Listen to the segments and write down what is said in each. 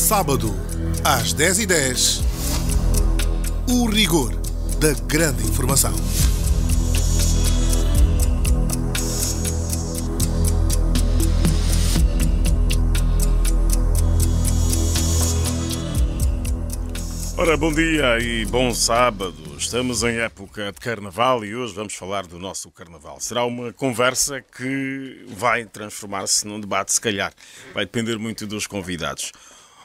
Sábado, às 10h10, o rigor da grande informação. Ora, bom dia e bom sábado. Estamos em época de Carnaval e hoje vamos falar do nosso Carnaval. Será uma conversa que vai transformar-se num debate, se calhar. Vai depender muito dos convidados.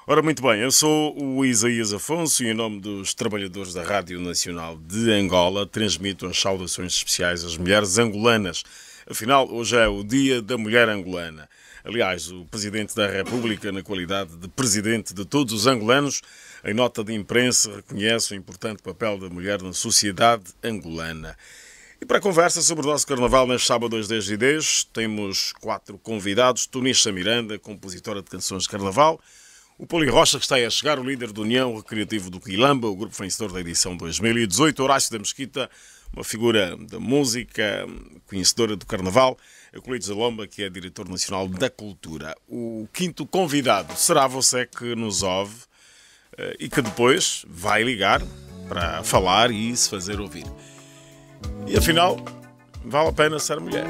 Ora, muito bem, eu sou o Isaías Afonso e em nome dos trabalhadores da Rádio Nacional de Angola transmito as saudações especiais às mulheres angolanas. Afinal, hoje é o Dia da Mulher Angolana. Aliás, o Presidente da República, na qualidade de Presidente de todos os angolanos, em nota de imprensa, reconhece o importante papel da mulher na sociedade angolana. E para a conversa sobre o nosso Carnaval neste sábado às 10h10, temos 4 convidados. Tunisha Miranda, compositora de canções de Carnaval. O Poli Rocha, que está a chegar, o líder da União Recreativo do Quilamba, o grupo vencedor da edição 2018. Horácio da Mesquita, uma figura da música, conhecedora do Carnaval. Euclides Alomba, que é diretor nacional da Cultura. O quinto convidado será você que nos ouve e que depois vai ligar para falar e se fazer ouvir. E afinal, vale a pena ser mulher.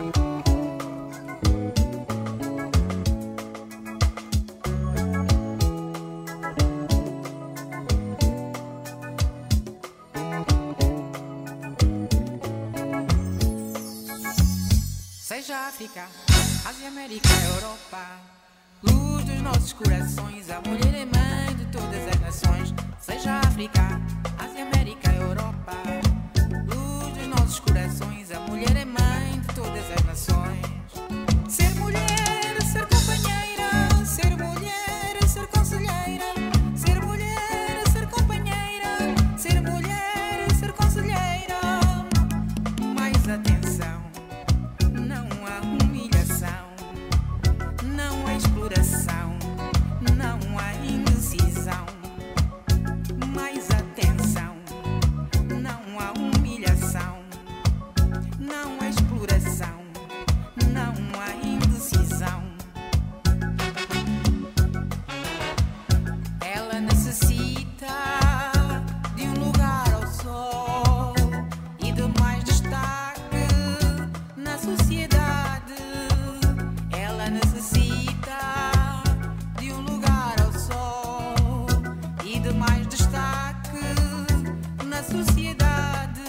Seja África, Ásia, América, Europa, luz dos nossos corações, a mulher é mãe de todas as nações. Seja África, Ásia, América, Europa, luz dos nossos corações, a mulher é mãe de todas as nações. Ser mulher, ser companheira, ser mulher, ser conselheira, ser mulher, ser companheira, ser mulher, ser conselheira. Mais atenção. Não há humilhação, não há exploração, não há indecisão. Mais atenção, não há humilhação, não há exploração, não há indecisão. Ela necessita de um lugar ao sol e de mais destaque na sociedade. Ela necessita de um lugar ao sol e de mais destaque na sociedade.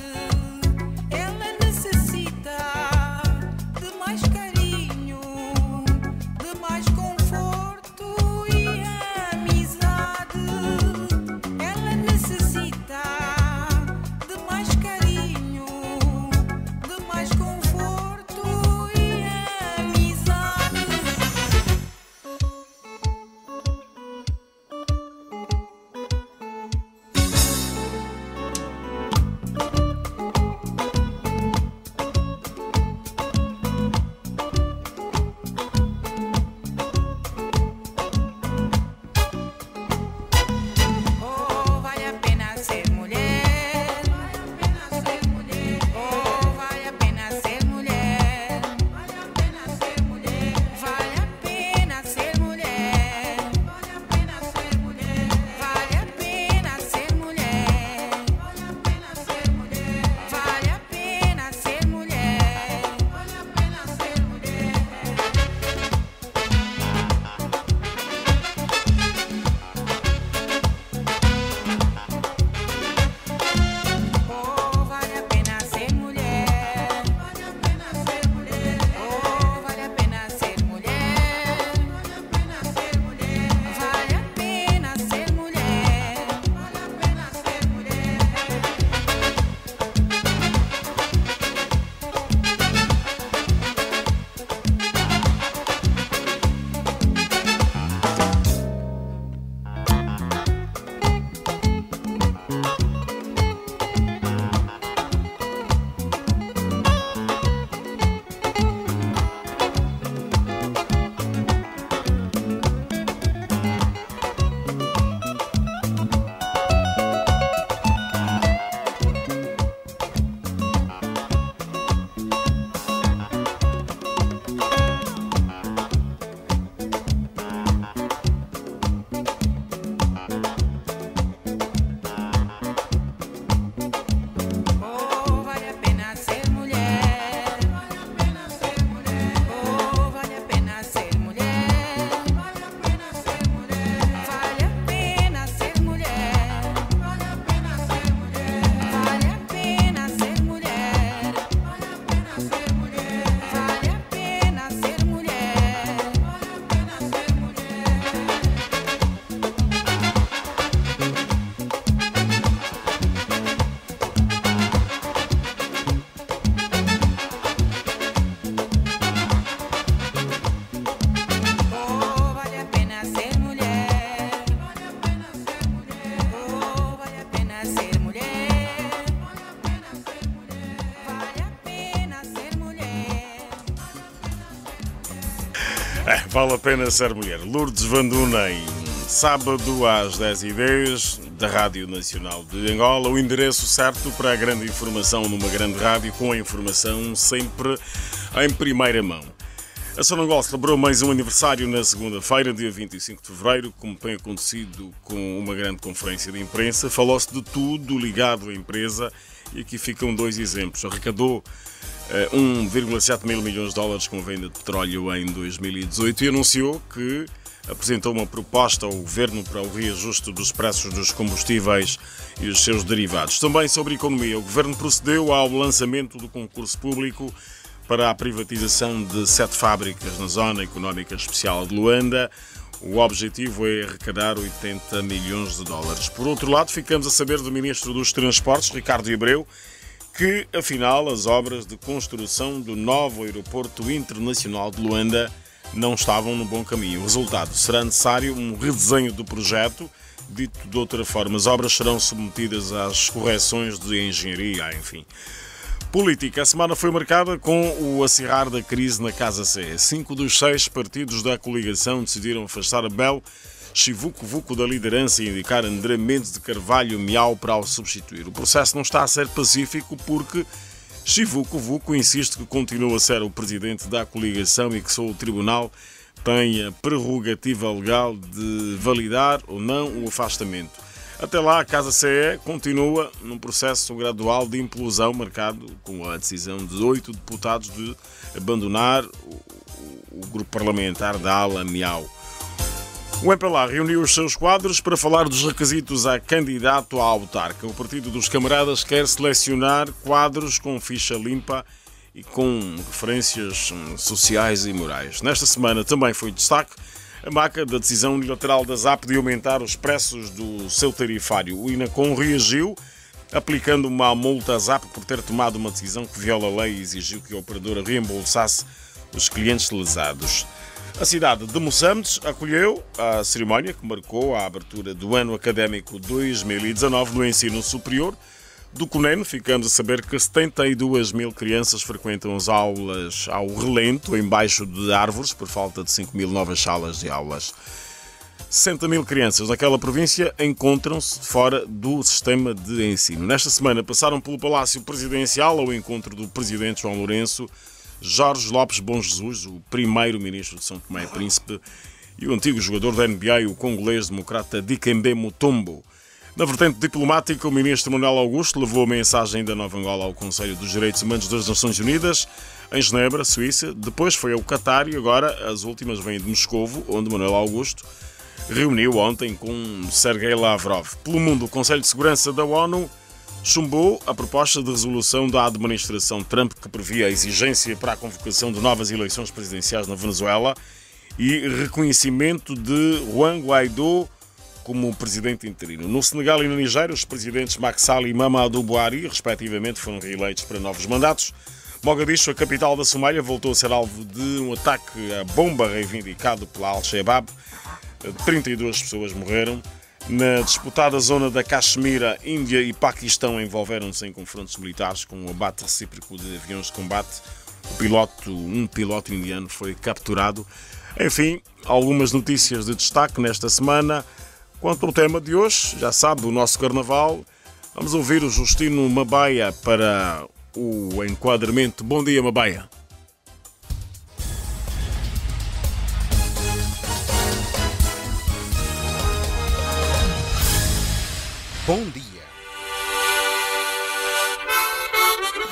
Vale a pena ser mulher. Lourdes Vandunem, sábado às 10h10, da Rádio Nacional de Angola. O endereço certo para a grande informação numa grande rádio, com a informação sempre em primeira mão. A Sonangol celebrou mais um aniversário na segunda-feira, dia 25 de fevereiro, como tem acontecido com uma grande conferência de imprensa. Falou-se de tudo ligado à empresa e aqui ficam dois exemplos. Arrecadou 1,7 mil milhões de dólares com venda de petróleo em 2018 e anunciou que apresentou uma proposta ao Governo para o reajuste dos preços dos combustíveis e os seus derivados. Também sobre economia, o Governo procedeu ao lançamento do concurso público para a privatização de 7 fábricas na Zona Económica Especial de Luanda. O objetivo é arrecadar 80 milhões de dólares. Por outro lado, ficamos a saber do Ministro dos Transportes, Ricardo Abreu, que, afinal, as obras de construção do novo Aeroporto Internacional de Luanda não estavam no bom caminho. O resultado: será necessário um redesenho do projeto. Dito de outra forma, as obras serão submetidas às correções de engenharia, enfim. Política. A semana foi marcada com o acirrar da crise na Casa CE. 5 dos 6 partidos da coligação decidiram afastar Abel Chivuco da liderança e indicar André Mendes de Carvalho Miau para o substituir. O processo não está a ser pacífico porque Chivuco insiste que continua a ser o presidente da coligação e que só o tribunal tem a prerrogativa legal de validar ou não o afastamento. Até lá, a Casa CE continua num processo gradual de implosão, marcado com a decisão de 8 deputados de abandonar o grupo parlamentar da ala Miau. O MPLA reuniu os seus quadros para falar dos requisitos a candidato à autarca. O Partido dos Camaradas quer selecionar quadros com ficha limpa e com referências sociais e morais. Nesta semana também foi destaque a marca da decisão unilateral da ZAP de aumentar os preços do seu tarifário. O INACOM reagiu, aplicando uma multa à ZAP por ter tomado uma decisão que viola a lei e exigiu que a operadora reembolsasse os clientes lesados. A cidade de Moçambique acolheu a cerimónia que marcou a abertura do ano académico 2019 no ensino superior do CONEN, ficando a saber que 72 mil crianças frequentam as aulas ao relento, embaixo de árvores, por falta de 5 mil novas salas de aulas. 60 mil crianças naquela província encontram-se fora do sistema de ensino. Nesta semana passaram pelo Palácio Presidencial ao encontro do Presidente João Lourenço, Jorge Lopes Bom Jesus, o primeiro-ministro de São Tomé e Príncipe, e o antigo jogador da NBA, o congolês democrata Dikembe Mutombo. Na vertente diplomática, o ministro Manuel Augusto levou a mensagem da Nova Angola ao Conselho dos Direitos Humanos das Nações Unidas, em Genebra, Suíça. Depois foi ao Catar e agora as últimas vêm de Moscovo, onde Manuel Augusto reuniu ontem com Sergei Lavrov. Pelo mundo, o Conselho de Segurança da ONU chumbou a proposta de resolução da administração Trump que previa a exigência para a convocação de novas eleições presidenciais na Venezuela e reconhecimento de Juan Guaidó como presidente interino. No Senegal e na Nigéria, os presidentes Macky Sall e Mamadou Buhari, respectivamente, foram reeleitos para novos mandatos. Mogadishu, a capital da Somália, voltou a ser alvo de um ataque à bomba reivindicado pela Al-Shabaab. 32 pessoas morreram. Na disputada zona da Caxemira, Índia e Paquistão envolveram-se em confrontos militares com um abate recíproco de aviões de combate. Um piloto indiano foi capturado. Enfim, algumas notícias de destaque nesta semana. Quanto ao tema de hoje, já sabe, o nosso carnaval. Vamos ouvir o Justino Mabaia para o enquadramento. Bom dia, Mabaia. Bom dia.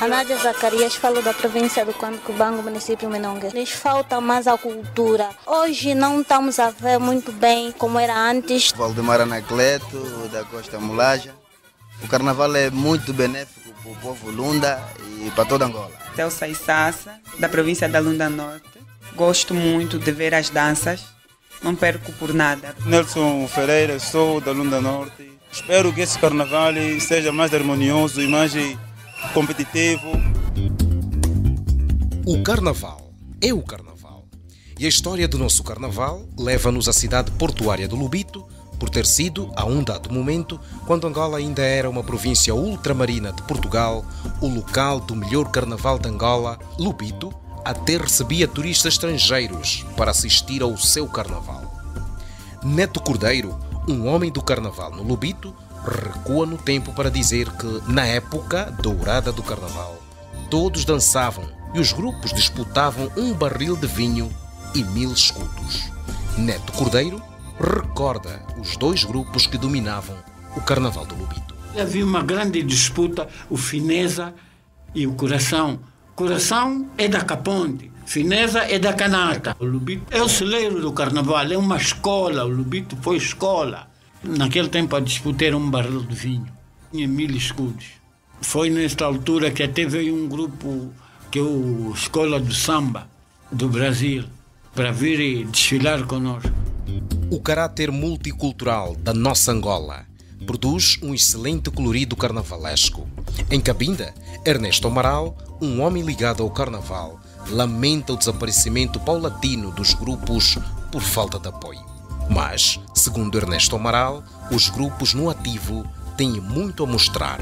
A Nádia Zacarias fala da província do Cubango, município Menongue. Lhes falta mais a cultura. Hoje não estamos a ver muito bem como era antes. Valdemar Anacleto, da Costa Mulaja. O carnaval é muito benéfico para o povo Lunda e para toda Angola. Celsa Issassa, da província da Lunda Norte. Gosto muito de ver as danças. Não perco por nada. Nelson Ferreira, sou da Lunda Norte. Espero que esse carnaval seja mais harmonioso e mais competitivo. O carnaval é o carnaval. E a história do nosso carnaval leva-nos à cidade portuária de Lubito, por ter sido, a um dado momento, quando Angola ainda era uma província ultramarina de Portugal, o local do melhor carnaval de Angola, Lubito, até recebia turistas estrangeiros para assistir ao seu carnaval. Neto Cordeiro, um homem do carnaval no Lubito, recua no tempo para dizer que, na época dourada do carnaval, todos dançavam e os grupos disputavam um barril de vinho e 1000 escudos. Neto Cordeiro recorda os 2 grupos que dominavam o carnaval do Lubito. Havia uma grande disputa, o Fineza e o Coração. Coração é da Caponte, Fineza é da Canata. O Lubito é o celeiro do carnaval, é uma escola, o Lubito foi escola. Naquele tempo a disputa era um barril de vinho, tinha 1000 escudos. Foi nesta altura que até veio um grupo que é o Escola do Samba do Brasil para vir e desfilar conosco. O caráter multicultural da nossa Angola produz um excelente colorido carnavalesco. Em Cabinda, Ernesto Amaral, um homem ligado ao carnaval, lamenta o desaparecimento paulatino dos grupos por falta de apoio. Mas, segundo Ernesto Amaral, os grupos no ativo têm muito a mostrar.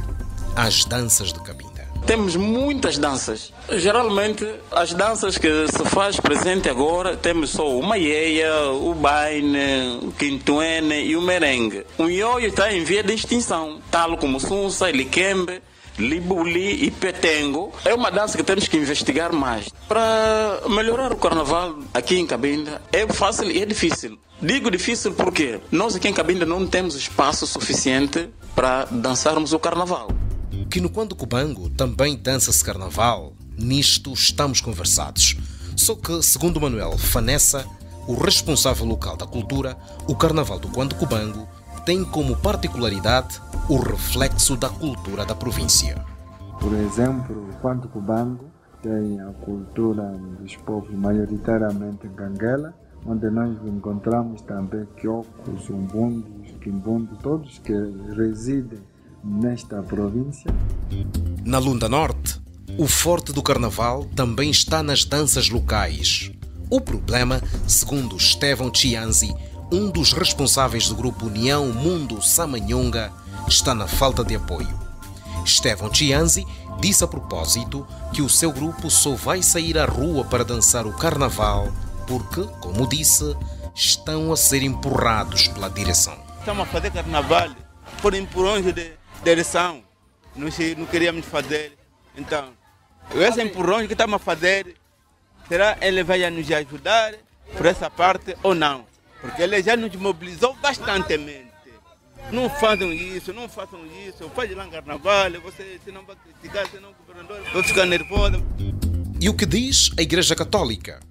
As danças de Cabinda. Temos muitas danças. Geralmente, as danças que se faz presente agora, temos só o maieia, o baile, o quintuene e o merengue. O ioio está em via de extinção, tal como sunsa, liquembe, libuli e petengo. É uma dança que temos que investigar mais. Para melhorar o carnaval aqui em Cabinda, é fácil e é difícil. Digo difícil porque nós aqui em Cabinda não temos espaço suficiente para dançarmos o carnaval. Que no Quando Cubango também dança-se carnaval, nisto estamos conversados. Só que, segundo Manuel Fanessa, o responsável local da cultura, o carnaval do Quando Cubango tem como particularidade o reflexo da cultura da província. Por exemplo, o Quando Cubango tem a cultura dos povos maioritariamente ganguela, onde nós encontramos também quiocos, umbundos, quimbundos, todos que residem nesta província. Na Lunda Norte, o forte do carnaval também está nas danças locais. O problema, segundo Estevão Chianzi, um dos responsáveis do grupo União Mundo Samanhonga, está na falta de apoio. Estevão Chianzi disse a propósito que o seu grupo só vai sair à rua para dançar o carnaval porque, como disse, estão a ser empurrados pela direção. Estamos a fazer carnaval por empurrões de direção. Nós não queríamos fazer. Então, esse empurrão que estamos a fazer, será ele vai nos ajudar por essa parte ou não? Porque ele já nos mobilizou bastantemente. Não façam isso, faz lá um carnaval, você se não vai criticar, senão o governador vai ficar nervoso. E o que diz a Igreja Católica?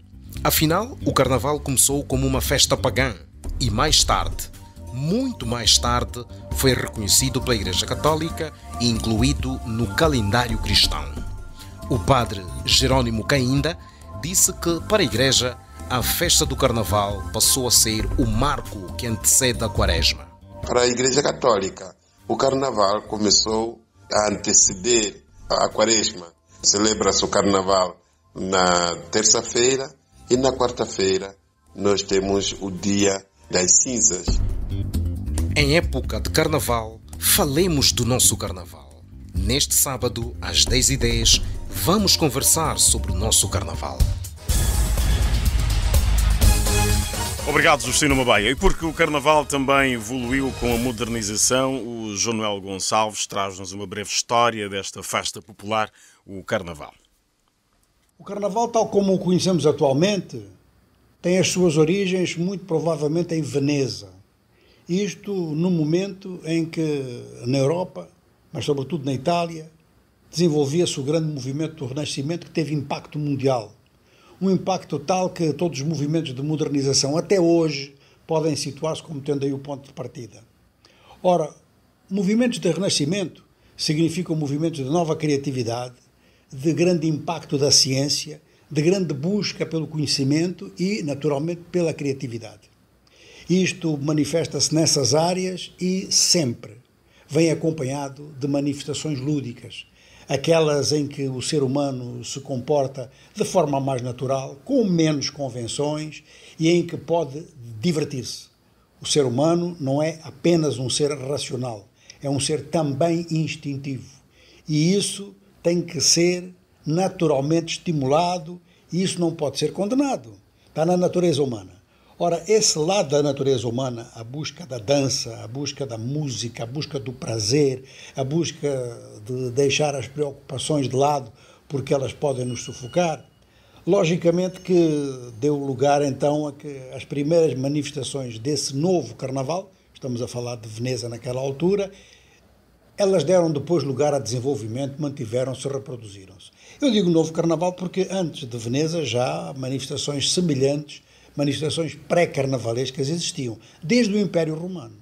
Afinal, o carnaval começou como uma festa pagã e mais tarde, muito mais tarde, foi reconhecido pela Igreja Católica e incluído no calendário cristão. O padre Jerônimo Cainda disse que, para a Igreja, a festa do Carnaval passou a ser o marco que antecede a Quaresma. Para a Igreja Católica, o Carnaval começou a anteceder a Quaresma. Celebra-se o Carnaval na terça-feira e na quarta-feira nós temos o Dia das Cinzas. Em época de Carnaval, falemos do nosso Carnaval. Neste sábado, às 10h10, vamos conversar sobre o nosso Carnaval. Obrigado, Justino Mabaia. E porque o Carnaval também evoluiu com a modernização, o João Noel Gonçalves traz-nos uma breve história desta festa popular, o Carnaval. O Carnaval, tal como o conhecemos atualmente, tem as suas origens muito provavelmente em Veneza. Isto no momento em que na Europa, mas sobretudo na Itália, desenvolvia-se o grande movimento do Renascimento que teve impacto mundial. Um impacto tal que todos os movimentos de modernização até hoje podem situar-se como tendo aí o ponto de partida. Ora, movimentos de renascimento significam movimentos de nova criatividade, de grande impacto da ciência, de grande busca pelo conhecimento e, naturalmente, pela criatividade. Isto manifesta-se nessas áreas e sempre vem acompanhado de manifestações lúdicas, aquelas em que o ser humano se comporta de forma mais natural, com menos convenções e em que pode divertir-se. O ser humano não é apenas um ser racional, é um ser também instintivo. E isso tem que ser naturalmente estimulado E isso não pode ser condenado. Está na natureza humana. Ora, esse lado da natureza humana, a busca da dança, a busca da música, a busca do prazer, a busca de deixar as preocupações de lado porque elas podem nos sufocar, logicamente que deu lugar então a que as primeiras manifestações desse novo carnaval, estamos a falar de Veneza naquela altura, elas deram depois lugar a desenvolvimento, mantiveram-se, reproduziram-se. Eu digo novo carnaval porque antes de Veneza já manifestações semelhantes, manifestações pré-carnavalescas existiam, desde o Império Romano.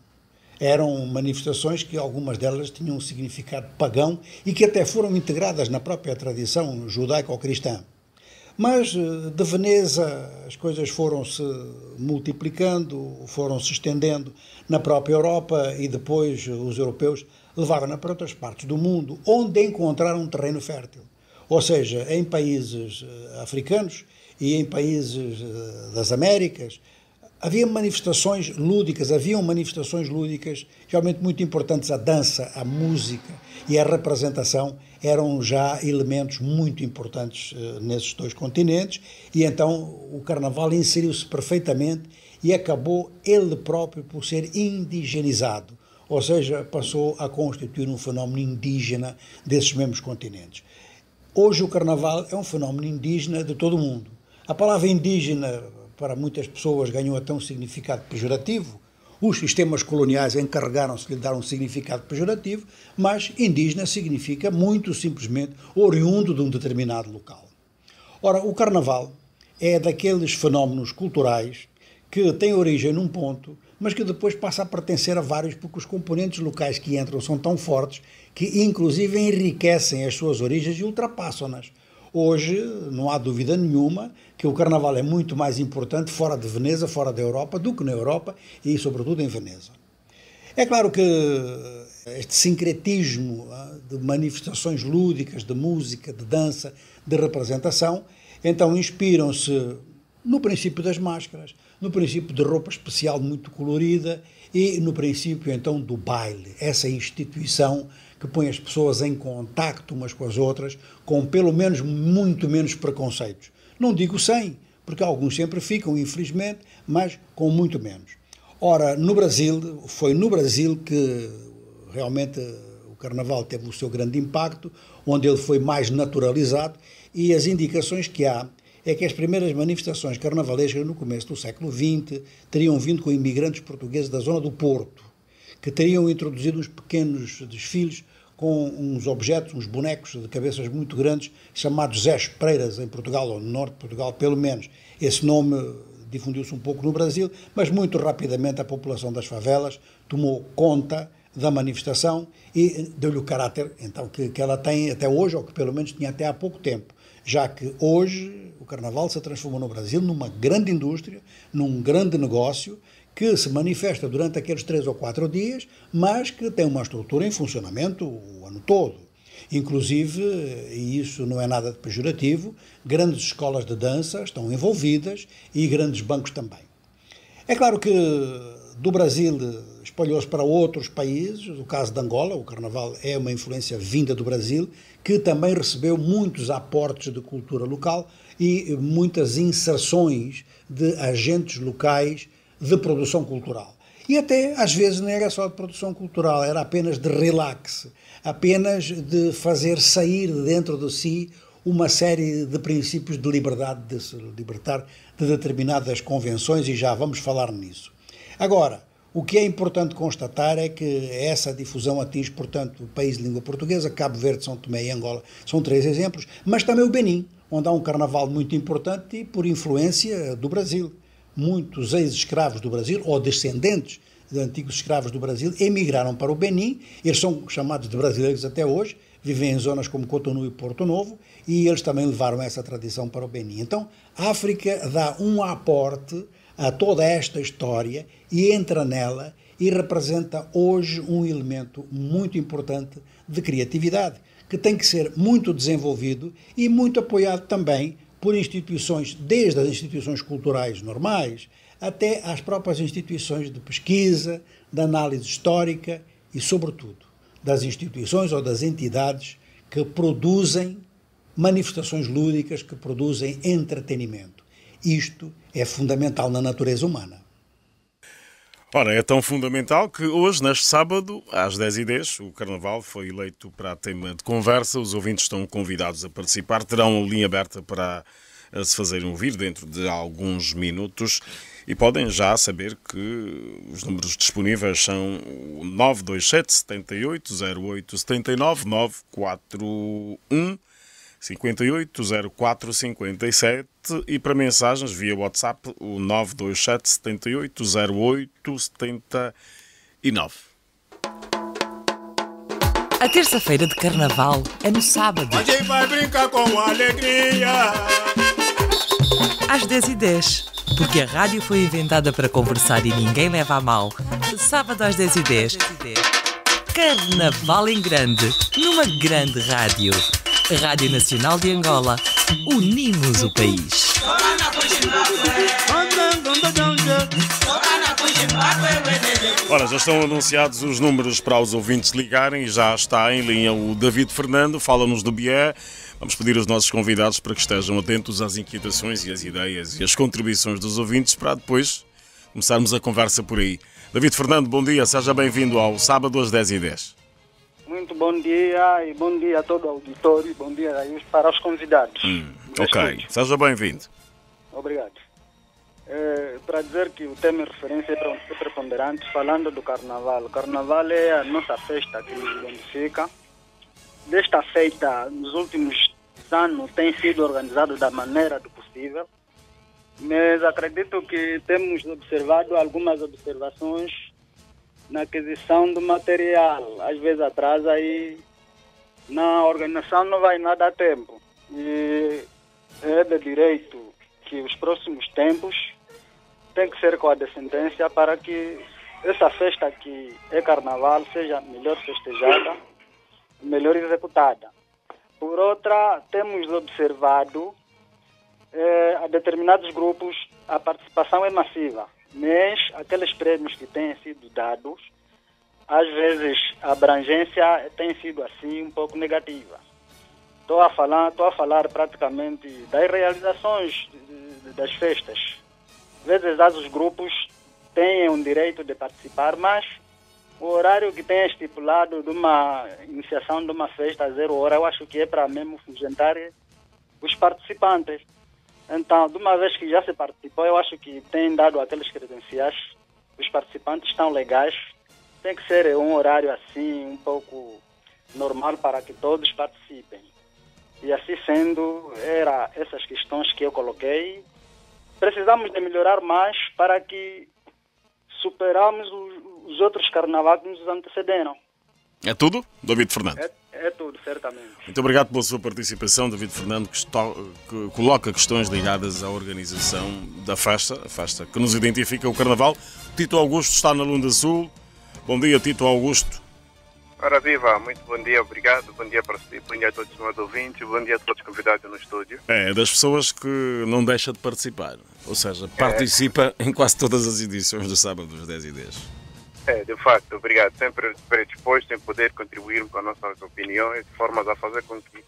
Eram manifestações que algumas delas tinham um significado pagão e que até foram integradas na própria tradição judaico-cristã. Mas de Veneza as coisas foram-se multiplicando, foram-se estendendo na própria Europa e depois os europeus levaram-na para outras partes do mundo, onde encontraram um terreno fértil. Ou seja, em países africanos e em países das Américas, haviam manifestações lúdicas, realmente muito importantes. A dança, a música e a representação eram já elementos muito importantes nesses dois continentes, e então o carnaval inseriu-se perfeitamente e acabou ele próprio por ser indigenizado, ou seja, passou a constituir um fenómeno indígena desses mesmos continentes. Hoje o carnaval é um fenómeno indígena de todo o mundo. A palavra indígena, para muitas pessoas, ganhou até um significado pejorativo. Os sistemas coloniais encarregaram-se de lhe dar um significado pejorativo, mas indígena significa muito simplesmente oriundo de um determinado local. Ora, o carnaval é daqueles fenómenos culturais que têm origem num ponto, mas que depois passa a pertencer a vários, porque os componentes locais que entram são tão fortes que inclusive enriquecem as suas origens e ultrapassam-nas. Hoje, não há dúvida nenhuma que o carnaval é muito mais importante fora de Veneza, fora da Europa, do que na Europa e, sobretudo, em Veneza. É claro que este sincretismo de manifestações lúdicas, de música, de dança, de representação, então inspiram-se no princípio das máscaras, no princípio de roupa especial muito colorida e no princípio, então, do baile, essa instituição que põe as pessoas em contacto umas com as outras, com pelo menos muito menos preconceitos. Não digo sem, porque alguns sempre ficam, infelizmente, mas com muito menos. Ora, no Brasil, foi no Brasil que realmente o carnaval teve o seu grande impacto, onde ele foi mais naturalizado, e as indicações que há é que as primeiras manifestações carnavalescas no começo do século XX teriam vindo com imigrantes portugueses da zona do Porto, que teriam introduzido uns pequenos desfiles com uns objetos, uns bonecos de cabeças muito grandes, chamados Zé Espreiras em Portugal, ou no norte de Portugal pelo menos. Esse nome difundiu-se um pouco no Brasil, mas muito rapidamente a população das favelas tomou conta da manifestação e deu-lhe o caráter então, que ela tem até hoje, ou que pelo menos tinha até há pouco tempo, já que hoje o carnaval se transformou no Brasil numa grande indústria, num grande negócio, que se manifesta durante aqueles 3 ou 4 dias, mas que tem uma estrutura em funcionamento o ano todo. Inclusive, e isso não é nada de pejorativo, grandes escolas de dança estão envolvidas e grandes bancos também. É claro que do Brasil espalhou-se para outros países, o caso de Angola, o carnaval é uma influência vinda do Brasil, que também recebeu muitos aportes de cultura local e muitas inserções de agentes locais de produção cultural. E até, às vezes, não era só de produção cultural, era apenas de relax, apenas de fazer sair de dentro de si uma série de princípios de liberdade, de se libertar de determinadas convenções, e já vamos falar nisso. Agora, o que é importante constatar é que essa difusão atinge, portanto, o país de língua portuguesa, Cabo Verde, São Tomé e Angola, são 3 exemplos, mas também o Benim, onde há um carnaval muito importante e por influência do Brasil. Muitos ex-escravos do Brasil, ou descendentes de antigos escravos do Brasil, emigraram para o Benim. Eles são chamados de brasileiros até hoje, vivem em zonas como Cotonou e Porto Novo, e eles também levaram essa tradição para o Benim. Então, a África dá um aporte a toda esta história e entra nela e representa hoje um elemento muito importante de criatividade, que tem que ser muito desenvolvido e muito apoiado também por instituições, desde as instituições culturais normais até às próprias instituições de pesquisa, de análise histórica e, sobretudo, das instituições ou das entidades que produzem manifestações lúdicas que produzem entretenimento. Isto é fundamental na natureza humana. Ora, é tão fundamental que hoje, neste sábado, às 10h10, o Carnaval foi eleito para tema de conversa. Os ouvintes estão convidados a participar. Terão a linha aberta para se fazerem ouvir dentro de alguns minutos. E podem já saber que os números disponíveis são 927 78 08 79 941 58 04 57 e para mensagens via WhatsApp o 927 78 08 79. A terça-feira de Carnaval é no sábado. A gente vai brincar com alegria. Às 10h10, porque a rádio foi inventada para conversar e ninguém leva a mal. Sábado às 10h10. Carnaval em grande, numa grande rádio. Rádio Nacional de Angola. Unimos o país. Ora, já estão anunciados os números para os ouvintes ligarem e já está em linha o David Fernando, fala-nos do BIE. Vamos pedir aos nossos convidados para que estejam atentos às inquietações e às ideias e às contribuições dos ouvintes para depois começarmos a conversa por aí. David Fernando, bom dia, seja bem-vindo ao sábado às 10h10. Muito bom dia e bom dia a todo o auditório e bom dia para os convidados. Ok, seja bem-vindo. Obrigado. Para dizer que o tema de referência é preponderante, falando do Carnaval. O Carnaval é a nossa festa que nos identifica. Desta feita, nos últimos anos, tem sido organizado da maneira do possível, mas acredito que temos observado algumas observações na aquisição do material. Às vezes atrasa e na organização não vai nada a tempo. E é de direito que os próximos tempos tem que ser com a descendência para que essa festa que é Carnaval seja melhor festejada, melhor executada. Por outra, temos observado a determinados grupos a participação é massiva, mas aqueles prêmios que têm sido dados, às vezes a abrangência tem sido assim um pouco negativa. Estou a falar praticamente das realizações das festas. Às vezes os grupos têm o direito de participar, mas o horário que tem estipulado de uma iniciação de uma festa a 0 hora, eu acho que é para mesmo afugentar os participantes. Então, de uma vez que já se participou, eu acho que tem dado aqueles credenciais, os participantes estão legais, tem que ser um horário assim, um pouco normal para que todos participem. E assim sendo, eram essas questões que eu coloquei. Precisamos de melhorar mais para que superamos os outros carnavais que nos antecederam. É tudo, David Fernando? É tudo, certamente. Muito obrigado pela sua participação, David Fernando, que coloca questões ligadas à organização da festa, a festa que nos identifica o Carnaval. Tito Augusto está na Lunda Sul. Bom dia, Tito Augusto. Ora viva, muito bom dia, obrigado. Bom dia para si, bom dia a todos os meus ouvintes, bom dia a todos os convidados no estúdio. É das pessoas que não deixa de participar, ou seja, participa em quase todas as edições do sábado às 10h10. De facto, obrigado. Sempre predisposto em poder contribuir com as nossas opiniões, de formas a fazer com que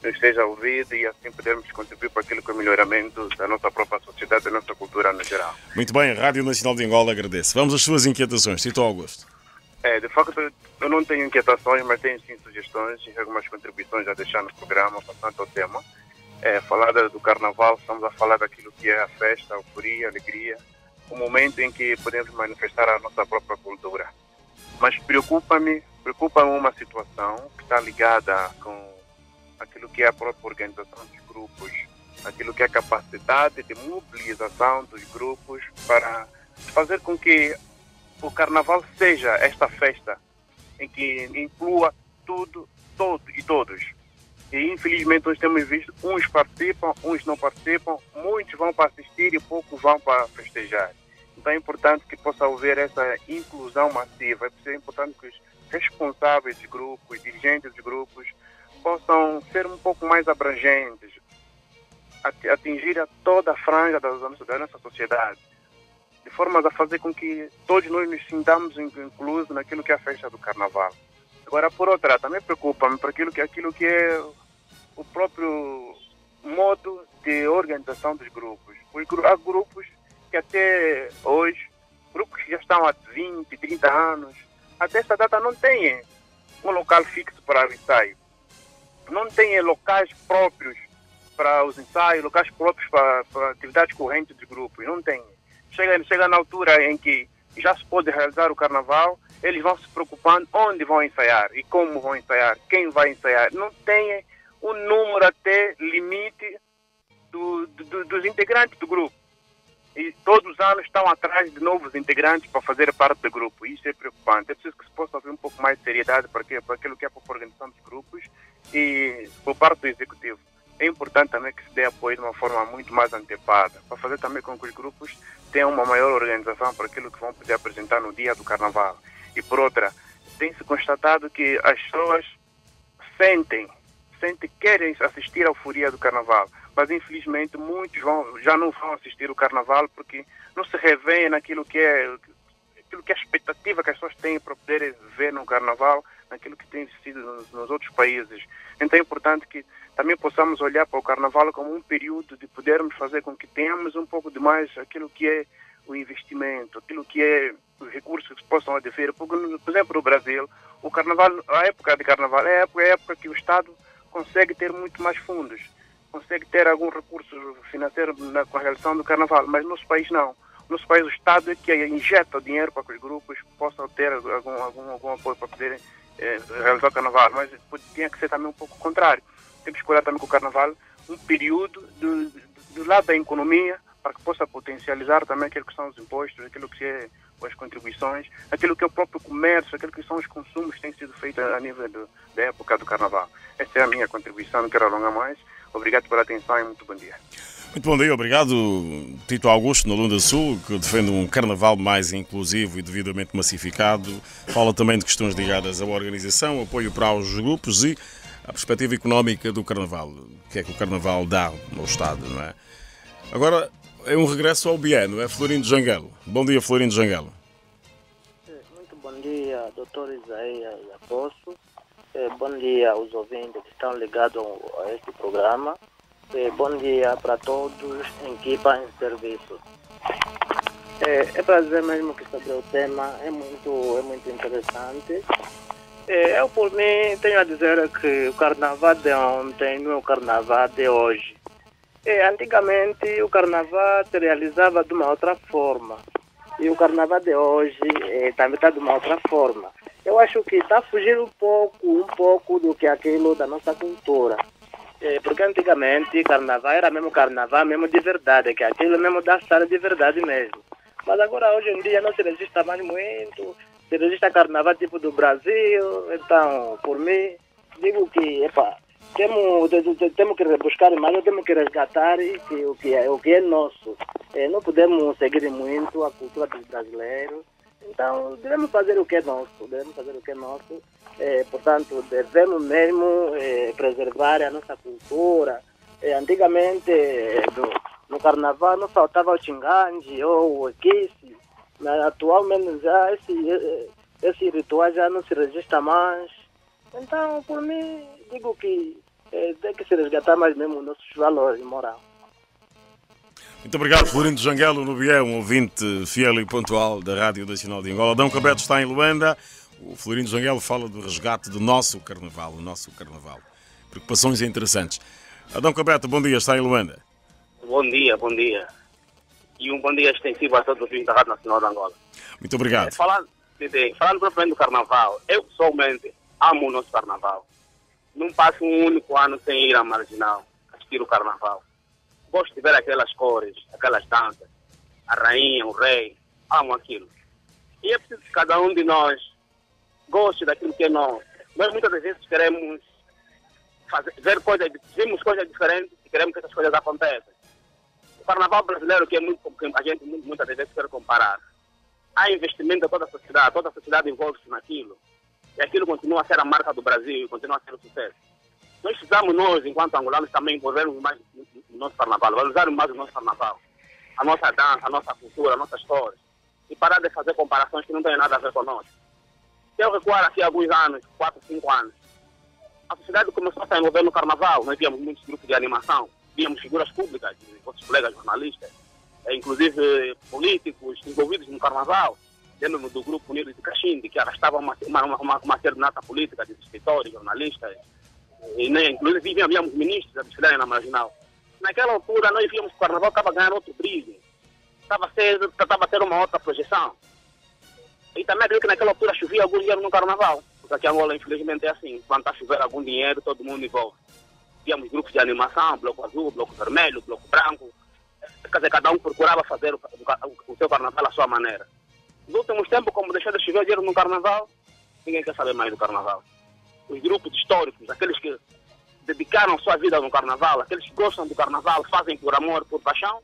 nos seja ouvido e assim podermos contribuir para aquilo que é o melhoramento da nossa própria sociedade, da nossa cultura no geral. Muito bem, a Rádio Nacional de Angola agradece. Vamos às suas inquietações, Tito Augusto. De facto, eu não tenho inquietações, mas tenho sim sugestões e algumas contribuições a deixar no programa, passando ao tema. Falar do Carnaval, estamos a falar daquilo que é a festa, a euforia, a alegria, o momento em que podemos manifestar a nossa própria cultura. Mas preocupa-me uma situação que está ligada com aquilo que é a própria organização dos grupos, aquilo que é a capacidade de mobilização dos grupos para fazer com que o Carnaval seja esta festa em que inclua tudo, todos e todos. E infelizmente nós temos visto, uns participam, uns não participam, muitos vão para assistir e poucos vão para festejar. Então é importante que possa haver essa inclusão massiva, é importante que os responsáveis dos grupos, dirigentes dos grupos, possam ser um pouco mais abrangentes, atingir a toda a franja da nossa sociedade, de forma a fazer com que todos nós nos sintamos inclusos naquilo que é a festa do Carnaval. Agora, por outra, também preocupa-me para aquilo que é o próprio modo de organização dos grupos. Há grupos que até hoje, grupos que já estão há 20, 30 anos, até essa data não têm um local fixo para o ensaio. Não têm locais próprios para os ensaios, locais próprios para atividades correntes de grupos. Não tem. Chega na altura em que já se pode realizar o carnaval, eles vão se preocupando onde vão ensaiar e como vão ensaiar, quem vai ensaiar. Não tem um número até limite dos integrantes do grupo. E todos os anos estão atrás de novos integrantes para fazer parte do grupo. Isso é preocupante. É preciso que se possa haver um pouco mais de seriedade para aquilo que é para a organização dos grupos e por parte do executivo. É importante também que se dê apoio de uma forma muito mais antecipada, para fazer também com que os grupos tenham uma maior organização para aquilo que vão poder apresentar no dia do carnaval. E por outra, tem-se constatado que as pessoas querem assistir à euforia do carnaval, mas infelizmente muitos já não vão assistir o carnaval porque não se revêem naquilo que é a expectativa que as pessoas têm para poder ver no carnaval, naquilo que tem sido nos outros países. Então é importante que também possamos olhar para o carnaval como um período de podermos fazer com que tenhamos um pouco de mais aquilo que é o investimento, aquilo que é os recursos que se possam adferir. Porque, por exemplo, no Brasil, o carnaval, a época de carnaval é a época que o Estado consegue ter muito mais fundos, consegue ter algum recurso financeiro com a realização do carnaval, mas no nosso país não. No nosso país o Estado é que injeta o dinheiro para que os grupos possam ter algum apoio para poderem realizar o carnaval, mas tinha que ser também um pouco o contrário. Temos que olhar também com o carnaval um período do lado da economia para que possa potencializar também aquilo que são os impostos, aquilo que é as contribuições, aquilo que é o próprio comércio, aquilo que são os consumos que têm sido feitos a nível da época do carnaval. Essa é a minha contribuição, não quero alongar mais. Obrigado pela atenção e muito bom dia. Muito bom dia, obrigado. Tito Augusto, na Lunda Sul, que defende um carnaval mais inclusivo e devidamente massificado. Fala também de questões ligadas à organização, apoio para os grupos e a perspectiva económica do carnaval. O que é que o carnaval dá no Estado, não é? Agora é um regresso ao bieno, é Florindo Jangelo. Bom dia, Florindo Jangelo. Muito bom dia, doutor Isaías Aposto. Bom dia aos ouvintes que estão ligados a este programa. Bom dia para todos em equipa em serviço. É para dizer mesmo que sobre o tema é muito interessante. Eu, por mim, tenho a dizer que o carnaval de ontem não é o carnaval de hoje. Antigamente, o carnaval se realizava de uma outra forma. E o carnaval de hoje também está de uma outra forma. Eu acho que está fugindo um pouco do que é aquilo da nossa cultura. Porque antigamente, carnaval era mesmo carnaval, mesmo de verdade, que aquilo mesmo da sala de verdade mesmo. Mas agora, hoje em dia, não se registra mais muito. Se registra carnaval tipo do Brasil. Então, por mim, digo que, temos que rebuscar mais, temos que resgatar o que é nosso. Não podemos seguir muito a cultura dos brasileiros. Então, devemos fazer o que é nosso. Portanto, devemos mesmo preservar a nossa cultura. Antigamente, no carnaval, não faltava o xingangue ou o quice. Mas atualmente, já esse ritual já não se registra mais. Então, por mim, digo que tem que se resgatar mais mesmo os nossos valores morais. Muito obrigado, Florindo Jangelo, no Bié, um ouvinte fiel e pontual da Rádio Nacional de Angola. Adão Cabeto está em Luanda. O Florindo Jangelo fala do resgate do nosso carnaval, Preocupações interessantes. Adão Cabeto, bom dia, está em Luanda. Bom dia. E um bom dia extensivo a todos os ouvintes da Rádio Nacional de Angola. Muito obrigado. Falando propriamente do carnaval, eu pessoalmente amo o nosso carnaval. Não passo um único ano sem ir à Marginal assistir o carnaval. Gosto de ver aquelas cores, aquelas danças, a rainha, o rei, amo aquilo. E é preciso que cada um de nós goste daquilo que é nosso. Nós muitas vezes queremos vemos coisas diferentes e queremos que essas coisas aconteçam. O carnaval brasileiro, que é muito que a gente muitas vezes quer comparar, há investimento de toda a sociedade envolve-se naquilo. E aquilo continua a ser a marca do Brasil, continua a ser um sucesso. Nós precisamos, enquanto angolanos, também envolvermos mais no nosso carnaval, valorizarmos mais o nosso carnaval, a nossa dança, a nossa cultura, a nossa história, e parar de fazer comparações que não têm nada a ver conosco. Se eu recuar aqui alguns anos, 4, 5 anos, a sociedade começou a se envolver no carnaval. Nós víamos muitos grupos de animação, víamos figuras públicas, outros colegas jornalistas, inclusive políticos envolvidos no carnaval. Lembro-me do grupo Unido de Caxinde, que arrastava uma serenata política de escritores, jornalistas, e inclusive víamos ministros a desfilarem na Marginal. Naquela altura nós víamos que o carnaval estava ganhando outro brilho, estava a ter uma outra projeção. E também acredito que naquela altura chovia algum dinheiro no carnaval, porque aqui em Angola infelizmente é assim, quando está a chover algum dinheiro todo mundo envolve. Víamos grupos de animação, bloco azul, bloco vermelho, bloco branco, quer dizer, cada um procurava fazer o seu carnaval à sua maneira. Nos últimos tempos, como deixou de chover dinheiro no carnaval, ninguém quer saber mais do carnaval. Os grupos históricos, aqueles que dedicaram sua vida no carnaval, aqueles que gostam do carnaval, fazem por amor, por paixão,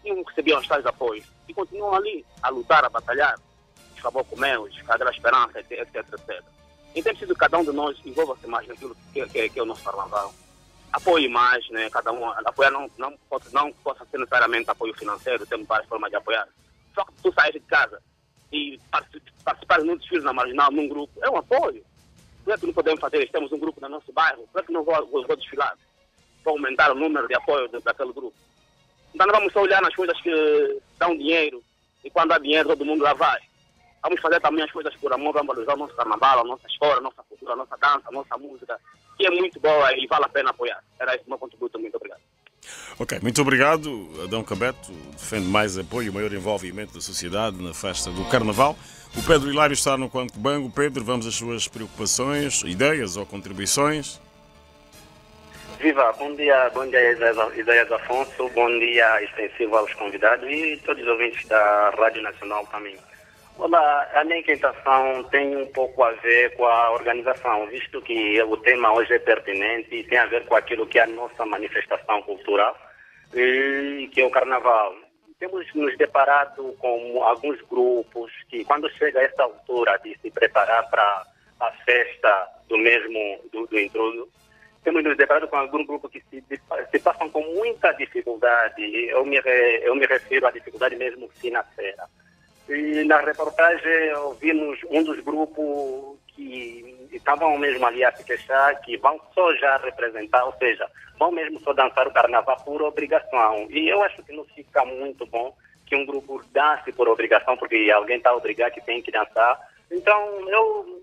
não recebiam os tais apoios. E continuam ali a lutar, a batalhar, os Caboclo-Meus, Cadê a Esperança, etc, etc. Então é preciso que cada um de nós envolva-se mais naquilo que é o nosso carnaval. Apoie mais, né? Cada um apoiar não possa ser necessariamente apoio financeiro, temos várias formas de apoiar. Só que tu sair de casa e participar num desfile na Marginal, num grupo, é um apoio. Por que não podemos fazer isso? Temos um grupo no nosso bairro, por que não vou desfilar? Para aumentar o número de apoio daquele grupo. Então não vamos só olhar nas coisas que dão dinheiro, e quando há dinheiro todo mundo lá vai. Vamos fazer também as coisas por amor, vamos valorizar o nosso carnaval, a nossa história, a nossa cultura, a nossa dança, a nossa música, que é muito boa e vale a pena apoiar. Era esse o meu contributo, muito obrigado. Ok, muito obrigado. Adão Cabeto defende mais apoio, maior envolvimento da sociedade na festa do Carnaval. O Pedro Hilário está no Quanto Bango. Pedro, vamos às suas preocupações, ideias ou contribuições? Viva, bom dia Isaías Afonso, bom dia extensivo aos convidados e todos os ouvintes da Rádio Nacional também. Olá, a minha inquietação tem um pouco a ver com a organização, visto que o tema hoje é pertinente e tem a ver com aquilo que é a nossa manifestação cultural, e que é o Carnaval. Temos nos deparado com alguns grupos que, quando chega a esta altura de se preparar para a festa do intruso, temos nos deparado com algum grupo que se passam com muita dificuldade. Eu me refiro à dificuldade mesmo financeira. E na reportagem ouvimos um dos grupos que estavam mesmo ali a se queixar, que vão só já representar, ou seja, vão mesmo só dançar o carnaval por obrigação. E eu acho que não fica muito bom que um grupo dance por obrigação, porque alguém está obrigado que tem que dançar. Então, eu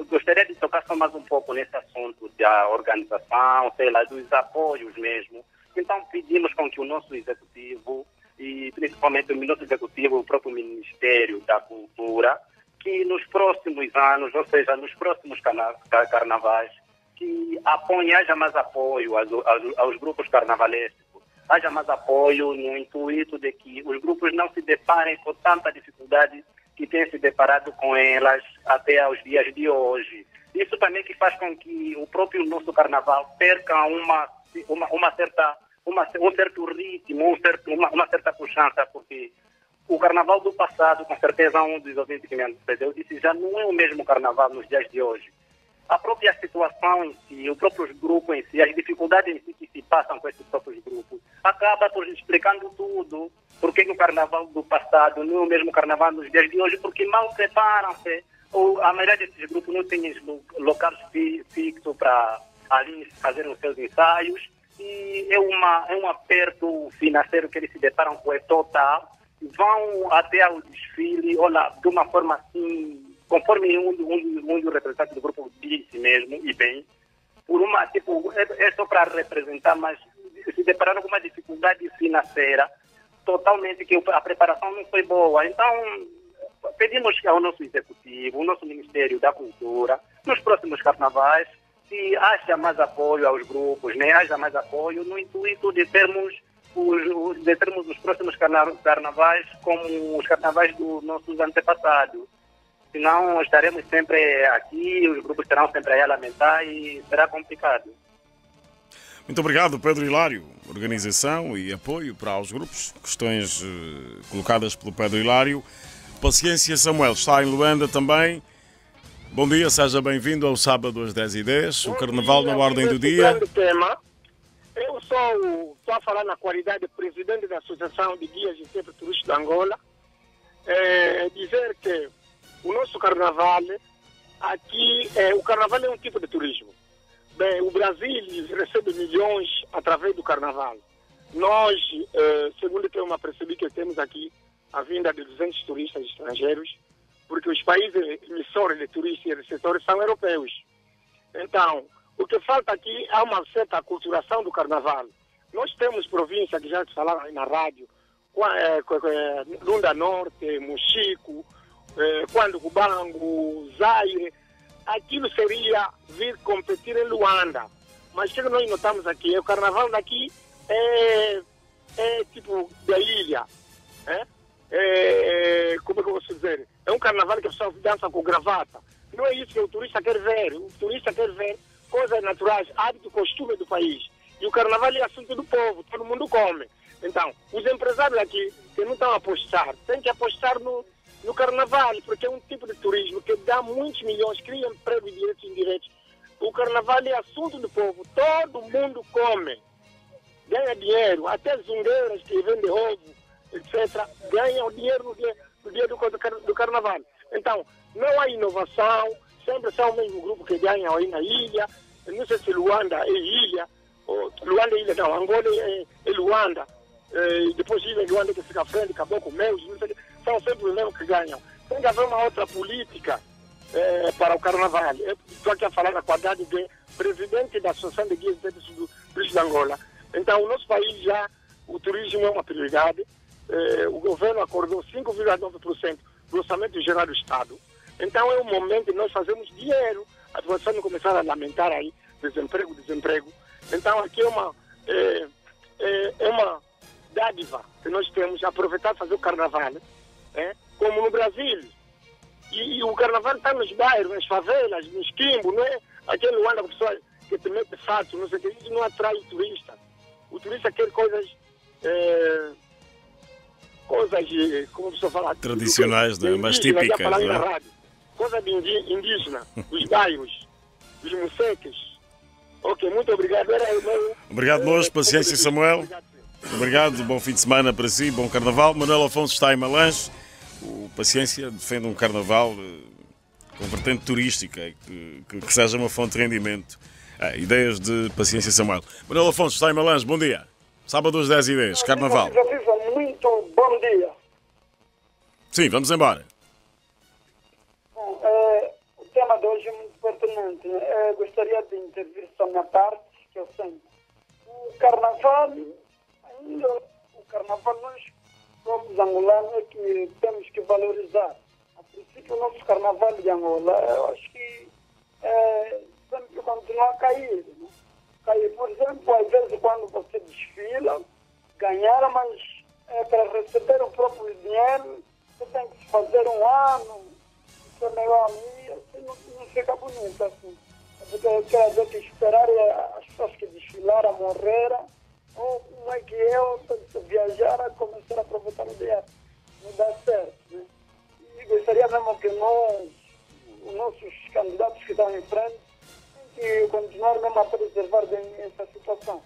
gostaria de tocar só mais um pouco nesse assunto da organização, sei lá, dos apoios mesmo. Então, pedimos com que o nosso executivo, e principalmente o nosso executivo, o próprio Ministério da Cultura, que nos próximos anos, ou seja, nos próximos carnavais, que haja mais apoio aos grupos carnavalescos, haja mais apoio no intuito de que os grupos não se deparem com tanta dificuldade que têm se deparado com elas até aos dias de hoje. Isso também que faz com que o próprio nosso carnaval perca um certo ritmo, uma certa puxança, porque o carnaval do passado, com certeza um dos ouvintes que me antecedeu disse, já não é o mesmo carnaval nos dias de hoje. A própria situação em si, os próprios grupos em si, as dificuldades em si que se passam com esses próprios grupos, acaba por explicando tudo. Por que o carnaval do passado não é o mesmo carnaval nos dias de hoje? Porque mal preparam-se. A maioria desses grupos não tem locais fixos para ali fazerem os seus ensaios. E é um aperto financeiro que eles se deparam com é total. Vão até ao desfile, olha, de uma forma assim, conforme um dos representantes do grupo disse mesmo, e bem, por uma, tipo, é só para representar, mas se depararam com uma dificuldade financeira totalmente, que a preparação não foi boa. Então, pedimos ao nosso executivo, o nosso Ministério da Cultura, nos próximos carnavais, se haja mais apoio aos grupos, né? Haja mais apoio no intuito de termos os próximos carnavais como os carnavais dos nossos antepassados. Senão estaremos sempre aqui, os grupos estarão sempre aí a lamentar e será complicado. Muito obrigado, Pedro Hilário. Organização e apoio para os grupos. Questões colocadas pelo Pedro Hilário. Paciência Samuel está em Luanda também. Bom dia, seja bem-vindo ao sábado às 10h10. O Carnaval na ordem do dia. Eu estou a falar na qualidade de presidente da Associação de Guias e Centro Turístico de Angola. Dizer que o nosso carnaval, aqui, o carnaval é um tipo de turismo. Bem, o Brasil recebe milhões através do carnaval. Nós, segundo eu tenho percebi que temos aqui a vinda de 200 turistas estrangeiros, porque os países emissores de turistas e receptores são europeus. Então, o que falta aqui é uma certa aculturação do carnaval. Nós temos províncias que já se falaram aí na rádio, Lunda Norte, Mochico, Cubango, Zaire. Aquilo seria vir competir em Luanda. Mas o que nós notamos aqui é o carnaval daqui é tipo da ilha. Como é que eu posso dizer? É um carnaval que a pessoa dança com gravata. Não é isso que o turista quer ver. O turista quer ver coisas naturais, hábito, costume do país. E o carnaval é assunto do povo, todo mundo come. Então, os empresários aqui que não estão a apostar, têm que apostar no carnaval, porque é um tipo de turismo que dá muitos milhões, cria emprego diretos e indiretos. O carnaval é assunto do povo, todo mundo come, ganha dinheiro, até zungueiras que vendem ovo, etc., ganham dinheiro no dia do carnaval. Então, não há inovação, sempre são o mesmo grupo que ganha aí na ilha. Não sei se Luanda é ilha, ou Luanda é ilha, não, Angola é Luanda. Depois ilha Luanda que fica à frente, acabou com meus, não sei, são sempre os mesmos que ganham. Tem que haver uma outra política para o carnaval. Estou aqui a falar da qualidade de presidente da Associação de Guias do Turismo de Angola. Então, o nosso país já, o turismo é uma prioridade. O governo acordou 5,9% do orçamento geral do Estado. Então, é o momento de nós fazermos dinheiro. A população não começar a lamentar aí desemprego. Então, aqui é uma dádiva que nós temos, aproveitar e fazer o carnaval, como no Brasil. E o carnaval está nos bairros, nas favelas, nos quimbos, não é aquele Luanda com pessoas que te mete fato, não sei o que, isso não atrai o turista. O turista quer coisas, como a pessoa fala, tradicionais, né? Mas típicas. Né? Coisa de indígena, dos bairros, dos museques. Ok, muito obrigado. Obrigado, moço. Paciência, Samuel. Obrigado, bom fim de semana para si, bom carnaval. Manuel Afonso está em Malange. O Paciência defende um carnaval com vertente turística, que seja uma fonte de rendimento. Ideias de Paciência, Samuel. Manuel Afonso está em Malange, bom dia. Sábado às 10h10, carnaval. Muito bom dia. Sim, vamos embora. Bom, o tema de hoje é muito pertinente. Gostaria de intervir só na parte que eu sinto. O carnaval, nós, como angolanos, é que temos que valorizar. A princípio, o nosso carnaval de Angola, eu acho que sempre continua a cair. Né? Cair, por exemplo, às vezes quando você desfila, ganhar, mas para receber o próprio dinheiro, você tem que fazer um ano, isso é meio assim, não fica bonito assim. Porque quer dizer que esperar as pessoas que desfilaram morreram, ou como é que eu tenho que viajar a começar a aproveitar o dinheiro. Não dá certo, né? E gostaria mesmo que os nossos candidatos que estão em frente, têm que continuar mesmo a preservar bem essa situação.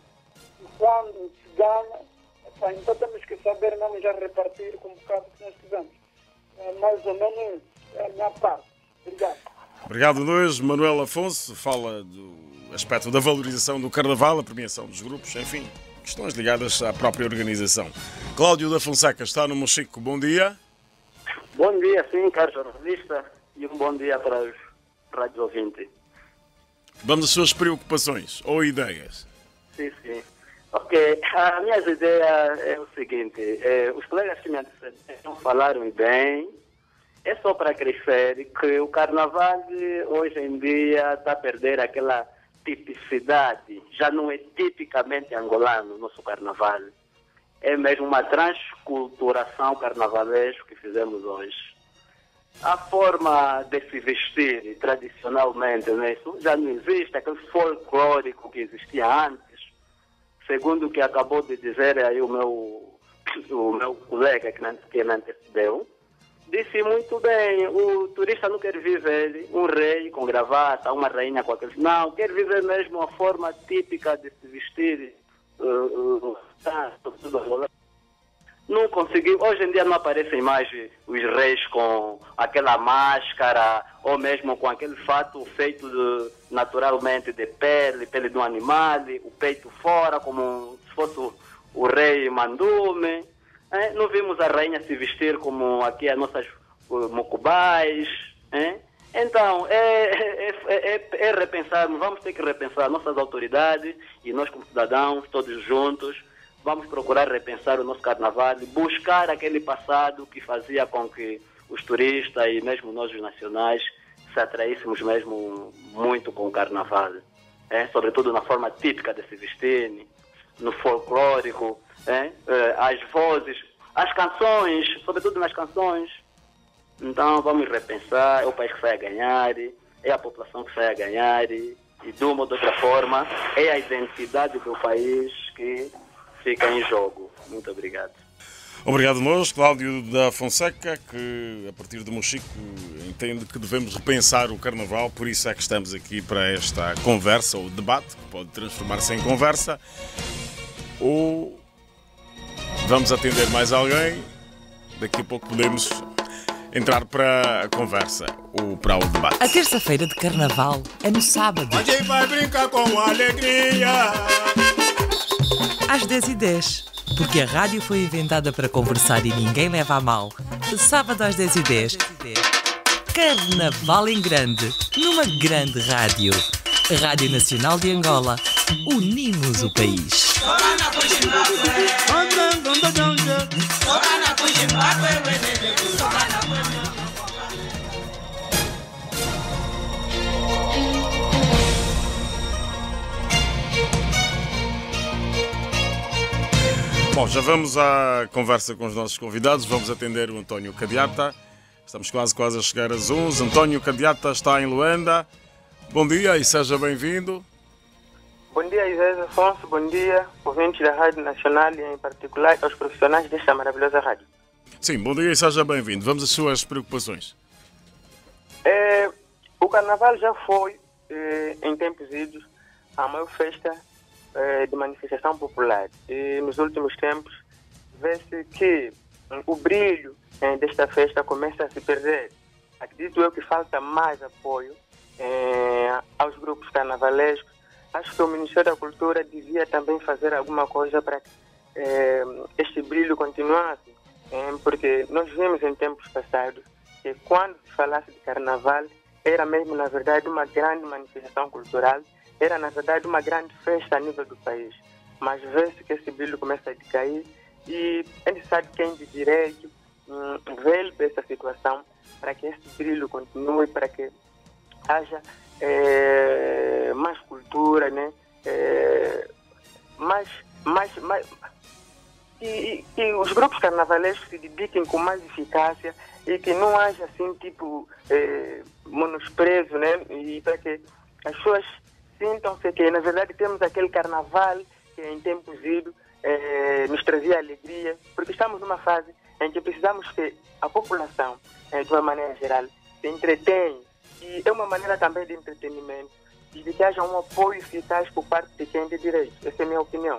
E quando se ganha, então temos que saber mesmo já repartir com o bocado que nós tivemos. Mais ou menos é a minha parte. Obrigado. Obrigado a nós. Manuel Afonso fala do aspecto da valorização do carnaval, a premiação dos grupos, enfim, questões ligadas à própria organização. Cláudio da Fonseca está no Mochico. Bom dia. Bom dia, sim, caro jornalista, e um bom dia para os rádios ouvintes. Vamos às suas preocupações ou ideias. Sim. Ok, a minha ideia é o seguinte, os colegas que me antecederam falaram bem, é só para crescer que o carnaval hoje em dia está a perder aquela tipicidade, já não é tipicamente angolano o nosso carnaval, é mesmo uma transculturação carnavalesca que fizemos hoje. A forma de se vestir tradicionalmente, né, isso já não existe, aquele folclórico que existia antes, segundo o que acabou de dizer aí o meu colega que me antecedeu, disse muito bem, o turista não quer viver um rei com gravata, uma rainha com aqueles... Não, quer viver mesmo a forma típica de se vestir. Não conseguiu. Hoje em dia não aparecem mais os reis com aquela máscara, ou mesmo com aquele fato feito naturalmente de pele de um animal, o peito fora, como se fosse o rei Mandume. Não vimos a rainha se vestir como aqui as nossas mocubais. Então, é repensarmos, vamos ter que repensar nossas autoridades e nós como cidadãos, todos juntos, vamos procurar repensar o nosso carnaval, buscar aquele passado que fazia com que os turistas e mesmo nós os nacionais se atraíssemos mesmo muito com o carnaval. Sobretudo na forma típica de se vestir, no folclórico, as vozes, as canções, sobretudo nas canções. Então vamos repensar, é o país que vai a ganhar, é a população que vai a ganhar e de uma ou de outra forma é a identidade do país que fica em jogo. Muito obrigado. Obrigado nós, Cláudio da Fonseca, que a partir de Mochico entende que devemos repensar o Carnaval, por isso é que estamos aqui para esta conversa ou debate, que pode transformar-se em conversa, ou vamos atender mais alguém, daqui a pouco podemos entrar para a conversa ou para o debate. A terça-feira de Carnaval é no sábado. Hoje vai brincar com alegria. Às 10h10. Porque a rádio foi inventada para conversar e ninguém leva a mal. Sábado às 10h10. Carnaval em grande, numa grande rádio. Rádio Nacional de Angola. Unimos o país. Bom, já vamos à conversa com os nossos convidados. Vamos atender o António Cadiata. Estamos quase a chegar às 11. António Cadiata está em Luanda. Bom dia e seja bem-vindo. Bom dia, José Afonso. Bom dia, ouvintes da Rádio Nacional e, em particular, aos profissionais desta maravilhosa rádio. Sim, bom dia e seja bem-vindo. Vamos às suas preocupações. O Carnaval já foi, em tempos idos, a maior festa de manifestação popular. E nos últimos tempos vê-se que o brilho desta festa começa a se perder. Acredito eu que falta mais apoio aos grupos carnavalescos. Acho que o Ministério da Cultura devia também fazer alguma coisa para que este brilho continuasse, porque nós vimos em tempos passados que quando se falasse de carnaval era mesmo, na verdade, uma grande manifestação cultural, era, na verdade, uma grande festa a nível do país. Mas vê-se que esse brilho começa a decair e é necessário quem de direito vele para essa situação para que esse brilho continue, para que haja mais cultura, né? Que os grupos carnavalescos se dediquem com mais eficácia e que não haja assim tipo menosprezo, né? E para que as pessoas sintam-se que na verdade temos aquele carnaval que em tempos idos nos trazia alegria, porque estamos numa fase em que precisamos que a população, de uma maneira geral, se entretenha, e é uma maneira também de entretenimento e de que haja um apoio eficaz por parte de quem tem direito. Essa é a minha opinião.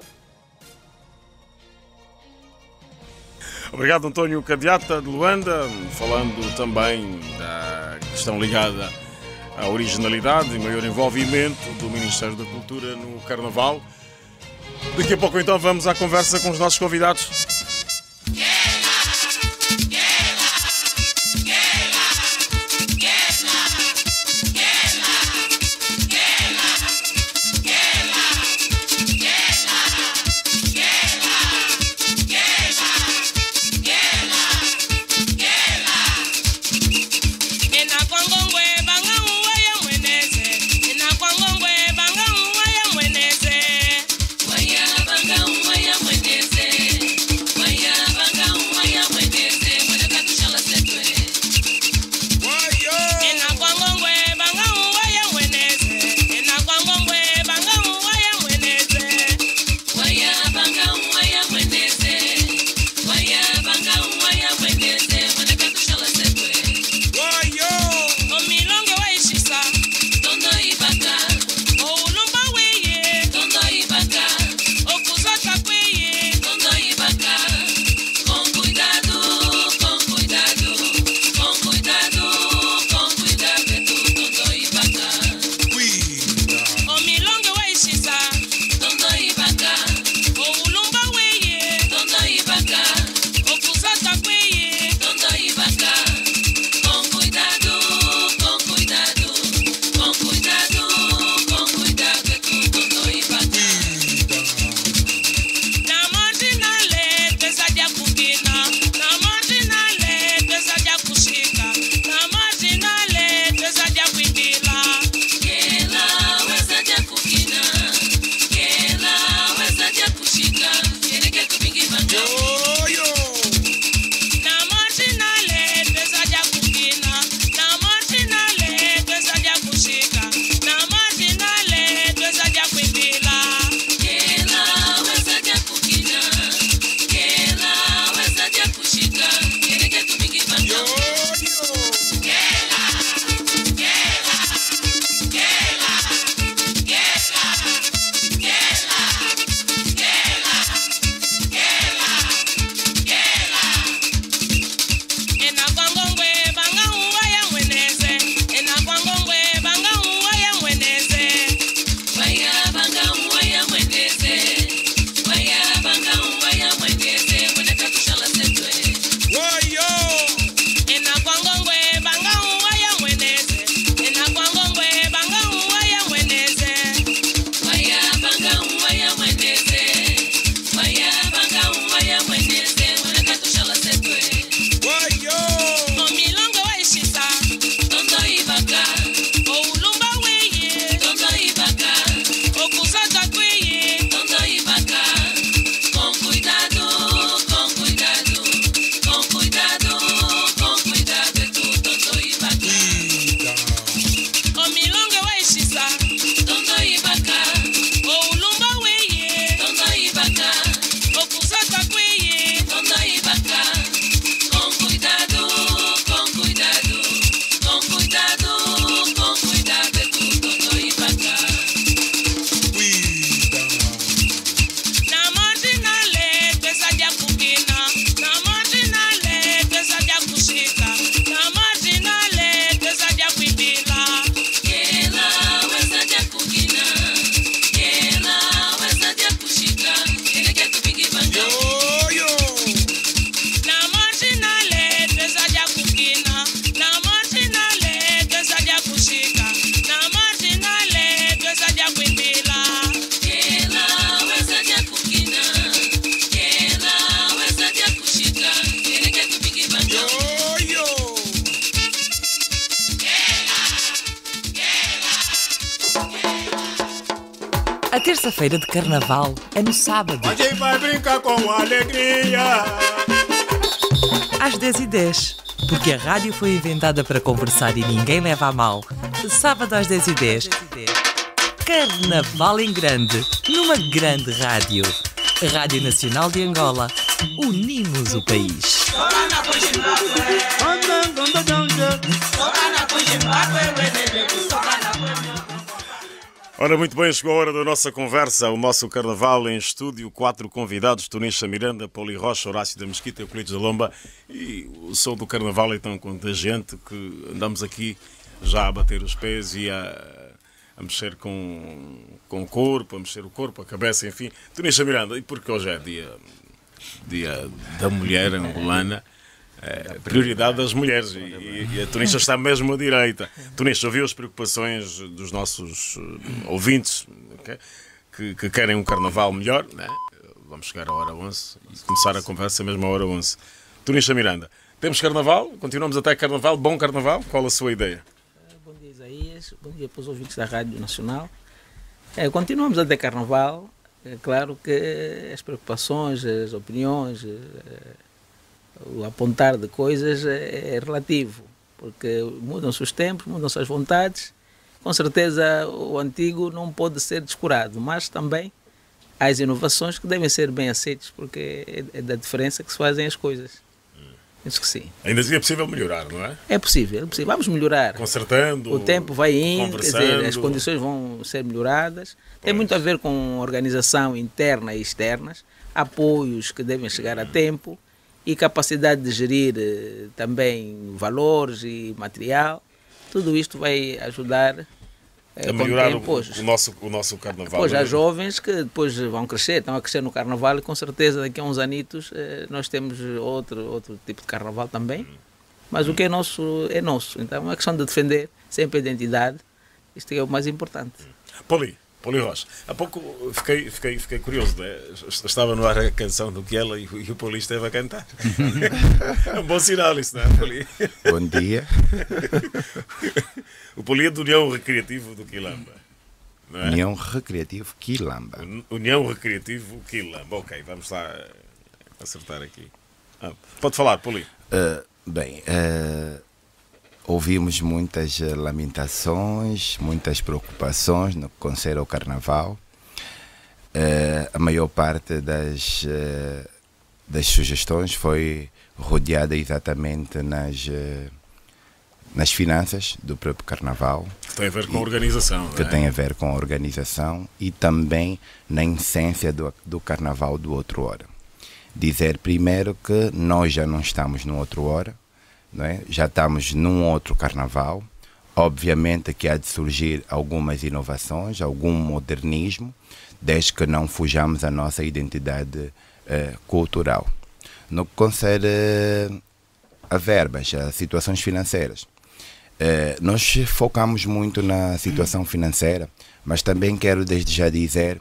Obrigado, António Cadiata, de Luanda, falando também da questão ligada à originalidade e maior envolvimento do Ministério da Cultura no Carnaval. Daqui a pouco, então, vamos à conversa com os nossos convidados. A terça-feira de Carnaval é no sábado. A gente vai brincar com alegria. Às 10h10. Porque a rádio foi inventada para conversar e ninguém leva a mal. Sábado às 10h10. Carnaval em grande. Numa grande rádio. Rádio Nacional de Angola. Unimos o país. Ora, muito bem, chegou a hora da nossa conversa, o nosso Carnaval em estúdio, 4 convidados, Tunisha Miranda, Poli Rocha, Horácio da Mesquita, Euclides da Lomba, e o som do Carnaval é tão contagiante que andamos aqui já a bater os pés e a mexer com o corpo, a mexer o corpo, a cabeça, enfim. Tunisha Miranda, e porque hoje é dia da mulher angolana, prioridade das mulheres, e a Tunisha está mesmo à direita. Tunisha, ouviu as preocupações dos nossos ouvintes, okay? que querem um carnaval melhor, né? Vamos chegar à hora 11 e começar a conversa mesmo à hora 11. Tunisha Miranda, temos carnaval? Continuamos até carnaval? Bom carnaval? Qual a sua ideia? Bom dia, Isaías. Bom dia para os ouvintes da Rádio Nacional. Continuamos até carnaval. É claro que as preocupações, as opiniões, o apontar de coisas é relativo, porque mudam-se os tempos, mudam-se as vontades. Com certeza o antigo não pode ser descurado, mas também há as inovações que devem ser bem aceitas, porque é da diferença que se fazem as coisas. Penso que sim. Ainda assim é possível melhorar, não é? É possível. Vamos melhorar. Consertando, o tempo vai indo, quer dizer, as condições vão ser melhoradas. Tem muito a ver com organização interna e externas, apoios que devem chegar a tempo, e capacidade de gerir também valores e material. Tudo isto vai ajudar a melhorar o nosso carnaval. Pois há jovens que depois vão crescer, estão a crescer no carnaval, e com certeza daqui a uns anitos nós temos outro tipo de carnaval também. Mas o que é nosso é nosso. Então é uma questão de defender sempre a identidade. Isto é o mais importante. Poli Rocha, há pouco fiquei curioso, né? Estava no ar a canção do Kiela e o Poli esteve a cantar. É um bom sinal isso, não é, Poli? Bom dia. O Poli é do União Recreativo do Quilamba. Não é? União Recreativo Quilamba. União Recreativo Quilamba. Ok, vamos lá acertar aqui. Pode falar, Poli. Ouvimos muitas lamentações, muitas preocupações no que concerne ao Carnaval. A maior parte das sugestões foi rodeada exatamente nas finanças do próprio Carnaval. Que tem a ver com a organização. Que tem a ver com a organização e também na essência do Carnaval do Outro Hora. Dizer primeiro que nós já não estamos no Outro Hora, não é? Já estamos num outro Carnaval. Obviamente que há de surgir algumas inovações, algum modernismo, desde que não fujamos à nossa identidade cultural. No que concerne a verbas, a situações financeiras, nós focamos muito na situação financeira, mas também quero desde já dizer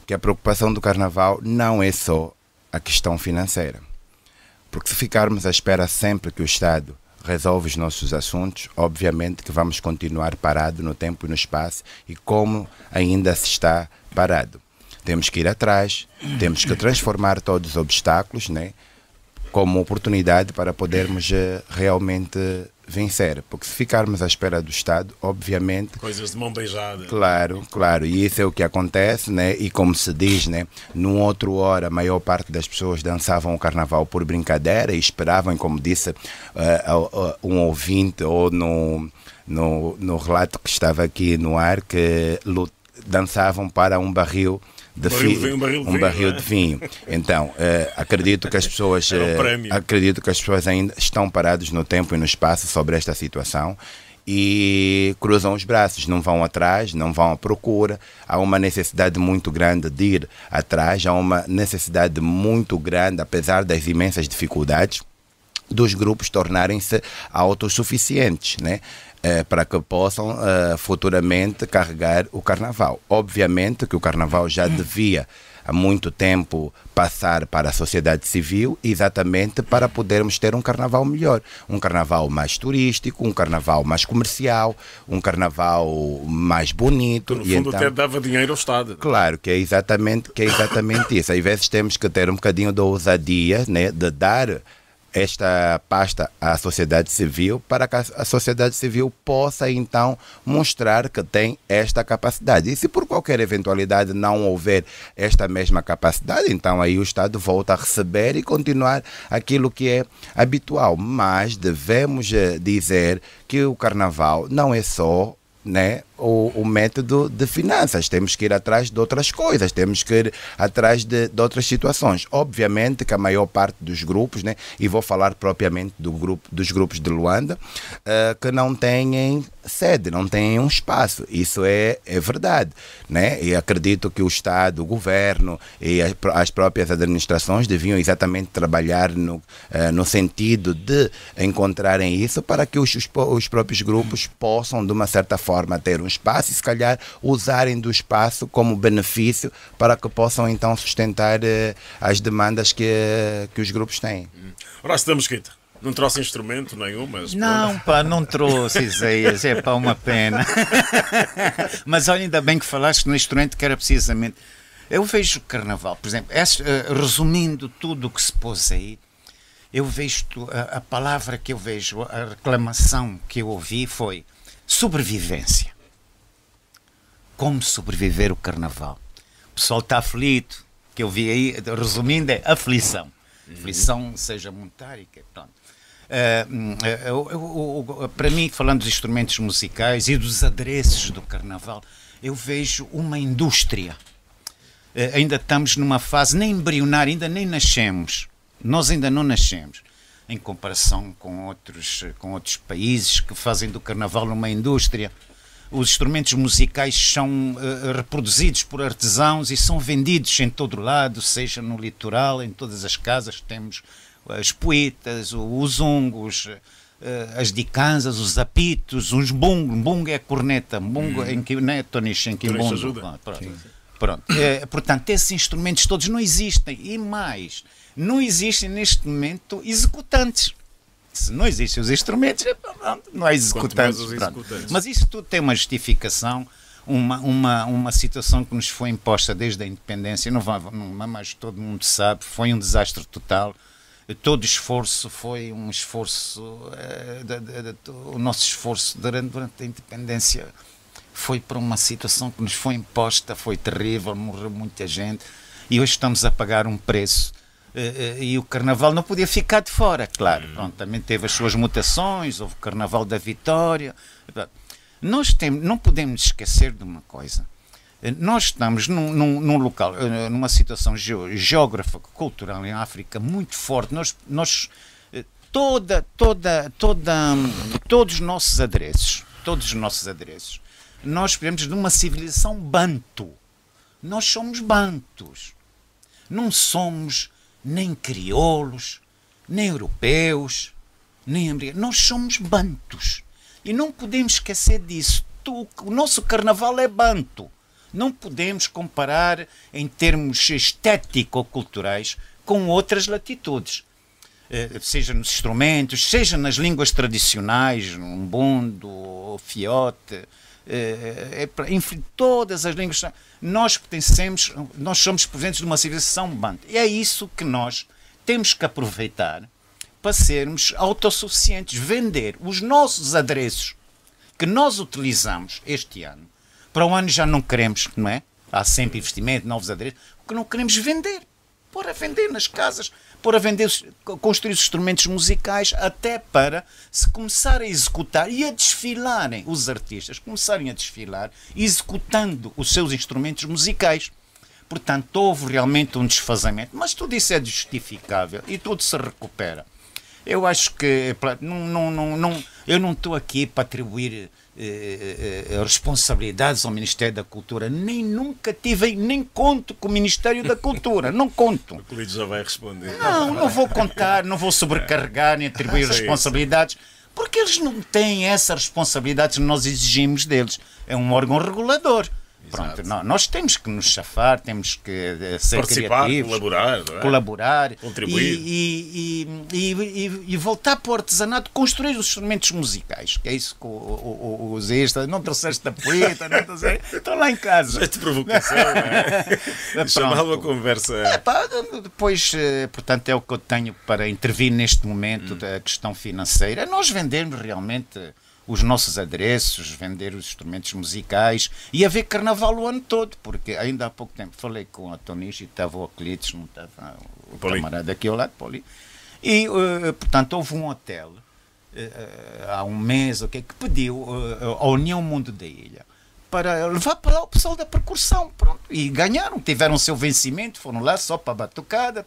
que a preocupação do Carnaval não é só a questão financeira. Porque se ficarmos à espera sempre que o Estado resolve os nossos assuntos, obviamente que vamos continuar parado no tempo e no espaço, e como ainda se está parado. Temos que ir atrás, temos que transformar todos os obstáculos, né, como oportunidade para podermos realmente vencer. Porque se ficarmos à espera do Estado, obviamente... Coisas de mão beijada. Claro. E isso é o que acontece, né? E como se diz, né? Num outro hora, a maior parte das pessoas dançavam o Carnaval por brincadeira e esperavam, como disse um ouvinte, ou no relato que estava aqui no ar, que dançavam para um barril de vinho. Então, acredito que as pessoas ainda estão paradas no tempo e no espaço sobre esta situação e cruzam os braços, não vão atrás, não vão à procura. Há uma necessidade muito grande de ir atrás, há uma necessidade muito grande, apesar das imensas dificuldades, dos grupos tornarem-se autossuficientes, né? Para que possam futuramente carregar o Carnaval. Obviamente que o Carnaval já devia há muito tempo passar para a sociedade civil, exatamente para podermos ter um Carnaval melhor, um Carnaval mais turístico, um Carnaval mais comercial, um Carnaval mais bonito. No fundo, até dava dinheiro ao Estado. Claro, que é exatamente isso. Às vezes temos que ter um bocadinho de ousadia, né, de dar esta pasta à sociedade civil, para que a sociedade civil possa então mostrar que tem esta capacidade. E se por qualquer eventualidade não houver esta mesma capacidade, então aí o Estado volta a receber e continuar aquilo que é habitual. Mas devemos dizer que o Carnaval não é só, né, o método de finanças. Temos que ir atrás de outras coisas, temos que ir atrás de outras situações. Obviamente que a maior parte dos grupos, né, e vou falar propriamente dos grupos de Luanda, que não têm sede, não têm um espaço. Isso é verdade, né? E acredito que o Estado, o Governo e as próprias administrações deviam exatamente trabalhar no sentido de encontrarem isso, para que os próprios grupos possam, de uma certa forma, ter um espaço e, se calhar, usarem do espaço como benefício para que possam, então, sustentar as demandas que os grupos têm. Ora, estamos quietos. Não trouxe instrumento nenhum, mas... Não, pá, não trouxe, Isaías, é pá, uma pena. Mas olha, ainda bem que falaste no instrumento, que era precisamente... Eu vejo o Carnaval, por exemplo, resumindo tudo o que se pôs aí, eu vejo, a palavra que eu vejo, a reclamação que eu ouvi foi sobrevivência. Como sobreviver o Carnaval? O pessoal está aflito, que eu vi aí, resumindo, é aflição. Aflição, seja monetária, pronto. Para mim, falando dos instrumentos musicais e dos adereços do Carnaval, eu vejo uma indústria. Ainda estamos numa fase nem embrionária, ainda nem nascemos. Nós ainda não nascemos, em comparação com outros países que fazem do Carnaval uma indústria. Os instrumentos musicais são reproduzidos por artesãos e são vendidos em todo lado, seja no litoral, em todas as casas temos as poetas, os ungos, as dicanzas, os apitos, os bungo. Bungo é a corneta, bungo em que, não é, Tonish, em que bungo. Pronto. Portanto, esses instrumentos todos não existem. E mais, não existem neste momento executantes. Se não existem os instrumentos, não há executantes. Mas isso tudo tem uma justificação, uma situação que nos foi imposta desde a independência, mas todo mundo sabe, foi um desastre total. Todo esforço foi um esforço, o nosso esforço durante a independência foi por uma situação que nos foi imposta, foi terrível, morreu muita gente e hoje estamos a pagar um preço. E o Carnaval não podia ficar de fora, claro. Pronto, também teve as suas mutações, houve o Carnaval da Vitória. Não podemos esquecer de uma coisa. Nós estamos num local, numa situação geográfica, cultural em África muito forte. Todos os nossos adereços, nós viemos de uma civilização banto. Nós somos bantos. Não somos nem crioulos, nem europeus, nem americanos. Nós somos bantos. E não podemos esquecer disso. O nosso carnaval é banto. Não podemos comparar em termos estético-culturais com outras latitudes. Seja nos instrumentos, seja nas línguas tradicionais, umbundo, fiote, enfim, todas as línguas. Nós somos presentes de uma civilização banto. E é isso que nós temos que aproveitar para sermos autossuficientes, vender os nossos adereços que nós utilizamos este ano. Para o ano já não queremos, não é? Há sempre investimento, novos adereços, o que não queremos vender. Pôr a vender nas casas, pôr a vender, construir os instrumentos musicais, até para se começar a executar e a desfilarem, os artistas começarem a desfilar, executando os seus instrumentos musicais. Portanto, houve realmente um desfazamento, mas tudo isso é justificável e tudo se recupera. Eu acho que eu não estou aqui para atribuir responsabilidades ao Ministério da Cultura, nunca tive, nem conto com o Ministério da Cultura, não conto. O Colides já vai responder. Não vou contar, não vou sobrecarregar nem atribuir responsabilidades, porque eles não têm essa responsabilidade que nós exigimos deles. É um órgão regulador. Pronto, nós temos que nos chafar, temos que ser participar, criativos, colaborar, contribuir e voltar para o artesanato, construir os instrumentos musicais, que é isso que o Zé não trouxeste da poeta, estão lá em casa. Já te provocação, não é? Chamava a conversa. Depois, portanto, é o que eu tenho para intervir neste momento da questão financeira. Nós vendemos realmente os nossos adereços, vender os instrumentos musicais e haver carnaval o ano todo, porque ainda há pouco tempo falei com a Tonichi, estava o Euclides, não estava o camarada aqui ao lado, Poli, e portanto houve um hotel há um mês que pediu à União Mundo da Ilha para levar para lá o pessoal da percussão, pronto, e ganharam, tiveram o seu vencimento, foram lá só para a batucada,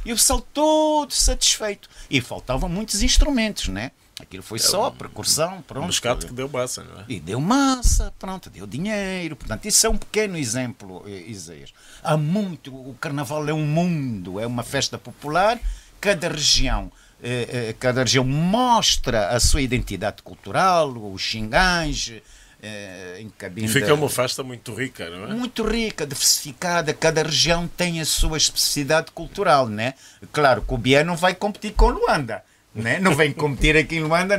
e o pessoal todo satisfeito, e faltavam muitos instrumentos, né? Aquilo foi só percussão, pronto. Um pescado que deu massa, não é? E deu massa, pronto, deu dinheiro. Portanto, isso é um pequeno exemplo, Isaías. Há muito, o Carnaval é um mundo, é uma festa popular. Cada região mostra a sua identidade cultural, os xingães, e fica uma festa muito rica, não é? Muito rica, diversificada. Cada região tem a sua especificidade cultural, né? Claro que o Bié não vai competir com Luanda. Né? Não vem competir aqui em Luanda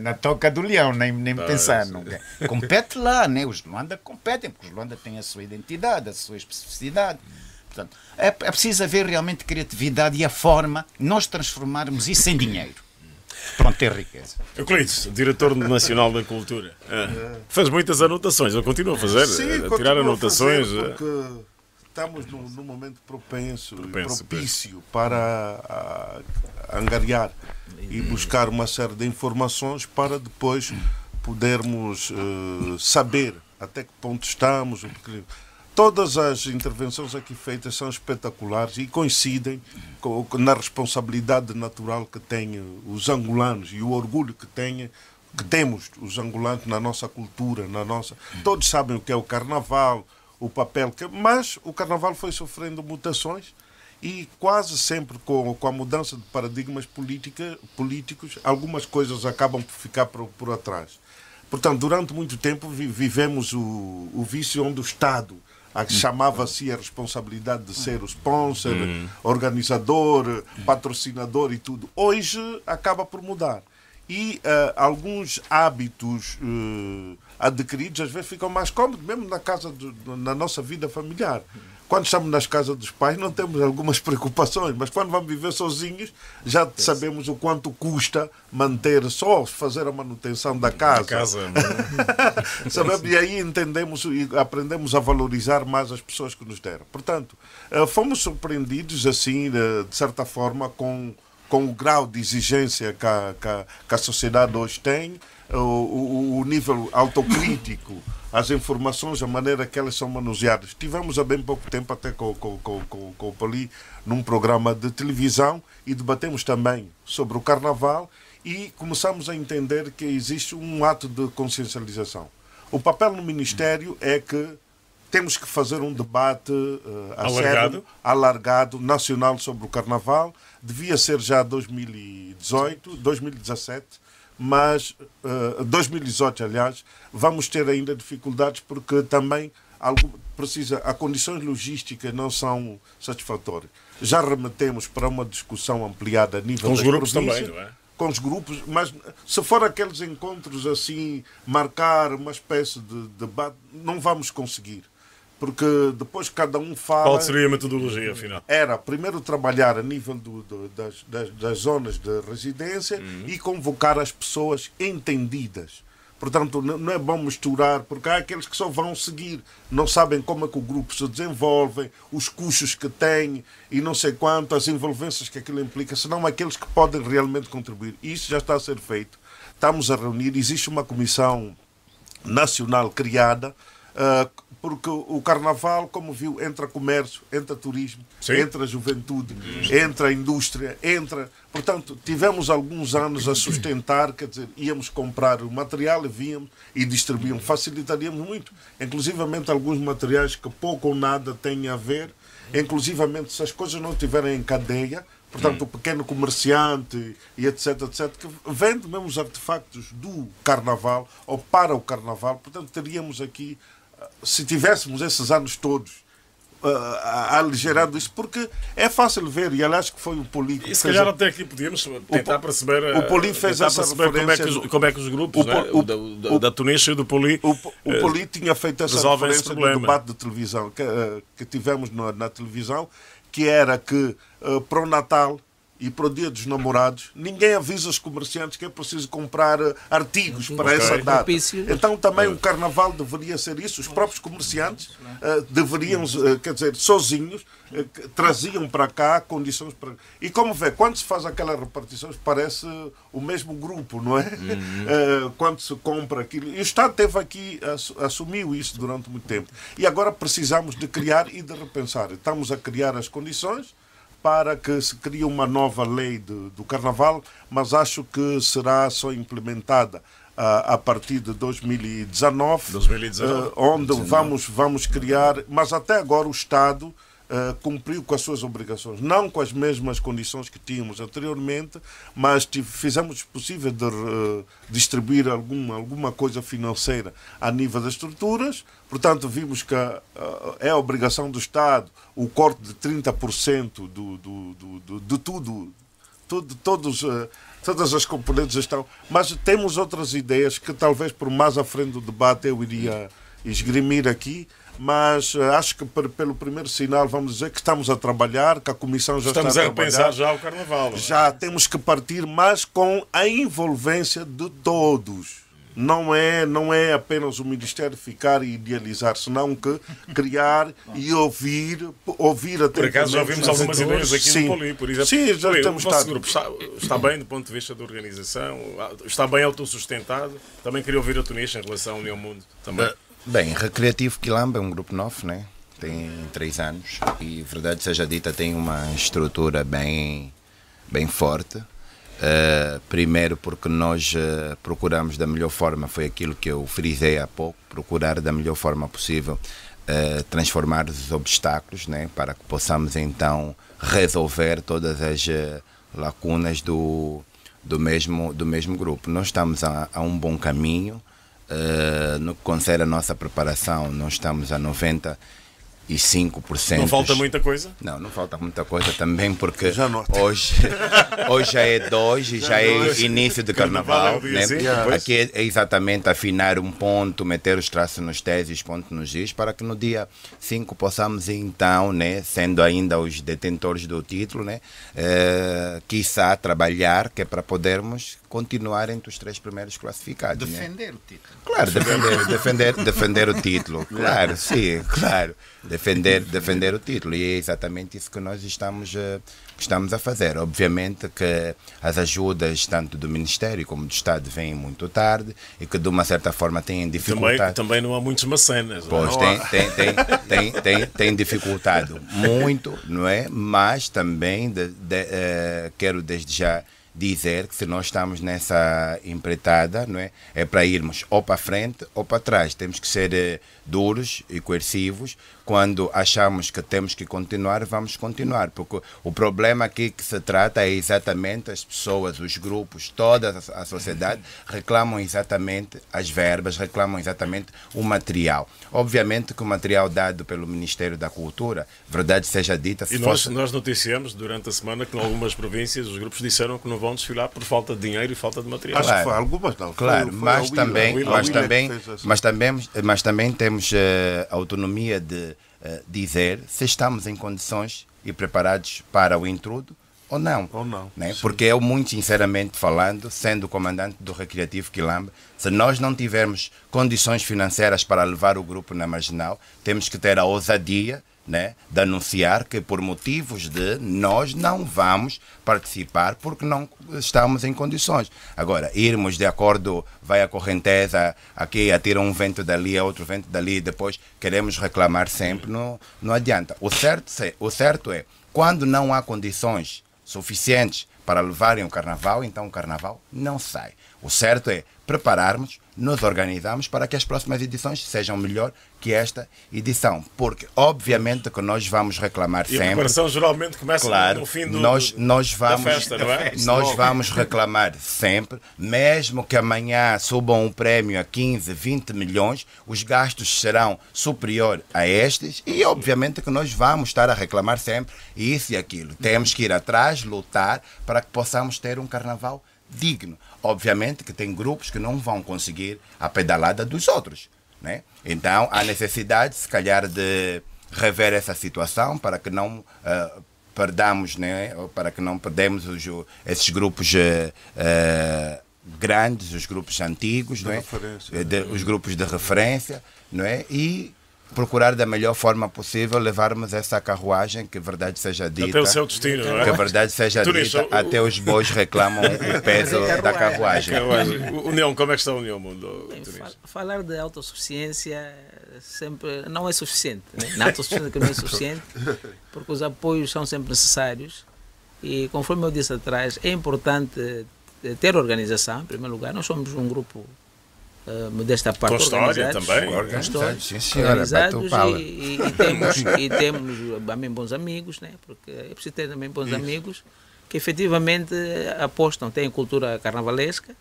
na Toca do Leão, nem pensar. Não. Compete lá, né? Os Luanda competem, porque os Luanda têm a sua identidade, a sua especificidade. Portanto, é preciso haver realmente criatividade e a forma nós transformarmos isso em dinheiro. Pronto, ter riqueza. Euclides, diretor nacional da Cultura. Faz muitas anotações, eu continuo a fazer, a tirar anotações. Porque estamos num momento propício para angariar e buscar uma série de informações para depois podermos saber até que ponto estamos. Todas as intervenções aqui feitas são espetaculares e coincidem na responsabilidade natural que têm os angolanos e o orgulho que temos os angolanos na nossa cultura, Todos sabem o que é o Carnaval, o papel mas o Carnaval foi sofrendo mutações e quase sempre com a mudança de paradigmas políticos, algumas coisas acabam por ficar por atrás. Portanto, durante muito tempo vivemos o vício onde o Estado chamava-se a responsabilidade de ser o sponsor, organizador, patrocinador e tudo. Hoje acaba por mudar. e alguns hábitos adquiridos às vezes ficam mais cómodos, mesmo na nossa vida familiar. Quando estamos nas casas dos pais não temos algumas preocupações, mas quando vamos viver sozinhos já sabemos o quanto custa fazer a manutenção da casa. Sabemos, e aí entendemos e aprendemos a valorizar mais as pessoas que nos deram. Portanto, fomos surpreendidos assim, de certa forma, com o grau de exigência que a sociedade hoje tem, o nível autocrítico, as informações, a maneira que elas são manuseadas. Tivemos há bem pouco tempo, até com o Pali, num programa de televisão, e debatemos também sobre o Carnaval e começamos a entender que existe um ato de consciencialização. O papel no Ministério é que temos que fazer um debate alargado, nacional sobre o Carnaval. Devia ser já 2018, 2017, mas 2018, aliás, vamos ter ainda dificuldades porque também há condições logísticas não são satisfatórias. Já remetemos para uma discussão ampliada a nível das províncias. Com os grupos também, não é? Com os grupos, mas se for aqueles encontros assim, marcar uma espécie de debate, não vamos conseguir. Porque depois cada um fala... Qual seria a metodologia, afinal? Era primeiro trabalhar a nível das zonas de residência e convocar as pessoas entendidas. Portanto, não é bom misturar, porque há aqueles que só vão seguir, não sabem como é que o grupo se desenvolve, os custos que tem e não sei quanto, as envolvências que aquilo implica, senão aqueles que podem realmente contribuir. Isso já está a ser feito. Estamos a reunir, existe uma comissão nacional criada, porque o Carnaval, como viu, entra comércio, entra turismo, entra juventude, entra indústria, Portanto, tivemos alguns anos a sustentar, quer dizer, íamos comprar o material e víamos e distribuíamos, facilitaríamos muito. Inclusivamente alguns materiais que pouco ou nada têm a ver, inclusivamente se as coisas não estiverem em cadeia, portanto, o pequeno comerciante e etc, que vende mesmo os artefactos do Carnaval ou para o Carnaval. Portanto, teríamos aqui, se tivéssemos esses anos todos aligerado isso, porque é fácil ver, e aliás que foi o Poli que se calhar até aqui podíamos tentar perceber o Poli fez essa referência como é que os grupos da Tunísia e do Poli o Poli tinha feito essa referência no debate de televisão que tivemos na televisão, que era que para o Natal e para o Dia dos Namorados, ninguém avisa os comerciantes que é preciso comprar artigos para essa data. Então também o Carnaval deveria ser isso. Os próprios comerciantes deveriam, quer dizer, sozinhos, traziam para cá condições para... E como vê, quando se faz aquelas repartições, parece o mesmo grupo, não é? Quando se compra aquilo. E o Estado teve aqui, assumiu isso durante muito tempo. E agora precisamos de criar e de repensar. Estamos a criar as condições para que se crie uma nova lei do Carnaval, mas acho que será só implementada a partir de 2019, onde vamos criar, mas até agora o Estado cumpriu com as suas obrigações, não com as mesmas condições que tínhamos anteriormente, mas fizemos o possível de distribuir alguma coisa financeira a nível das estruturas. Portanto, vimos que é a obrigação do Estado o corte de 30% de tudo, todas as componentes estão. Mas temos outras ideias que talvez por mais à frente do debate eu iria esgrimir aqui. Mas acho que pelo primeiro sinal vamos dizer que estamos a trabalhar, que a Comissão já está a trabalhar. Estamos a repensar já o Carnaval. Já temos que partir, mas com a envolvência de todos. Não é apenas o Ministério ficar e idealizar, senão que criar e ouvir atentamente. Por acaso já ouvimos algumas ideias aqui no Poli, por exemplo. Sim, já Poli, temos o vosso grupo está bem do ponto de vista da organização, está bem autossustentado. Também queria ouvir a Tunísia em relação ao União Mundo também. Bem, Recreativo Quilamba é um grupo novo, né? Tem 3 anos e, verdade seja dita, tem uma estrutura bem forte. Primeiro porque nós procuramos da melhor forma, foi aquilo que eu frisei há pouco, procurar da melhor forma possível transformar os obstáculos, né? Para que possamos então resolver todas as lacunas do mesmo grupo. Nós estamos a um bom caminho. No que concerne a nossa preparação, nós estamos a 90%, 5%. Não falta muita coisa? Não falta muita coisa também, porque hoje já é 2 e já é início de carnaval. Né? Aqui é exatamente afinar um ponto, meter os traços nos T's e os pontos nos Is, para que no dia 5 possamos então, né, sendo ainda os detentores do título, né, quiçá trabalhar, que é para podermos continuar entre os 3 primeiros classificados. Defender o título. Claro, defender o título. Claro, sim, claro. Defender o título. E é exatamente isso que nós estamos a fazer. Obviamente que as ajudas, tanto do Ministério como do Estado, vêm muito tarde e que, de uma certa forma, têm dificultado. Também não há muitos mecenas. Pois, tem dificultado muito, não é? Mas também quero desde já dizer que se nós estamos nessa empreitada, não é? É para irmos ou para frente ou para trás. Temos que ser duros e coercivos. Quando achamos que temos que continuar, vamos continuar. Porque o problema aqui que se trata é exatamente as pessoas, os grupos, toda a sociedade reclamam exatamente as verbas, reclamam exatamente o material. Obviamente que o material dado pelo Ministério da Cultura, verdade seja dita... Nós noticiamos durante a semana que em algumas províncias os grupos disseram que não vão desfilar por falta de dinheiro e falta de material. Acho que foi algumas, não. Claro, mas também temos a autonomia de dizer se estamos em condições e preparados para o intrudo ou não. Né? Porque eu, muito sinceramente falando, sendo comandante do Recreativo Quilamba, se nós não tivermos condições financeiras para levar o grupo na Marginal, temos que ter a ousadia, né, de anunciar que por motivos de nós não vamos participar porque não estamos em condições. Agora, irmos de acordo, vai a correnteza, aqui atira um vento dali, outro vento dali, e depois queremos reclamar sempre, não adianta. O certo é, quando não há condições suficientes para levarem o carnaval, então o carnaval não sai. O certo é prepararmos, nos organizarmos para que as próximas edições sejam melhor que esta edição, porque obviamente que nós vamos reclamar sempre. E a preparação geralmente começa no fim da festa, não é? Nós vamos reclamar sempre, mesmo que amanhã subam o prémio a 15, 20 milhões, os gastos serão superiores a estes e obviamente que nós vamos estar a reclamar sempre isso e aquilo. Temos que ir atrás, lutar para que possamos ter um carnaval digno. Obviamente que tem grupos que não vão conseguir a pedalada dos outros, né? Então há necessidade, se calhar, de rever essa situação para que não perdamos, né? Para que não perdemos esses grupos grandes, os grupos antigos, não é? Os grupos de referência, não é? E procurar da melhor forma possível levarmos essa carruagem, que verdade seja dita. Até o seu destino, não é? Que verdade seja dita, até os bois reclamam o peso da carruagem. União, como é que está a União Mundo? Falar de autossuficiência sempre não é suficiente. Né? Na autossuficiência que não é suficiente, porque os apoios são sempre necessários e, conforme eu disse atrás, é importante ter organização, em primeiro lugar. Nós somos um grupo modesta parte, com história também, organizados e temos também bons amigos, né? Porque é preciso ter também bons amigos que efetivamente apostam, têm cultura carnavalesca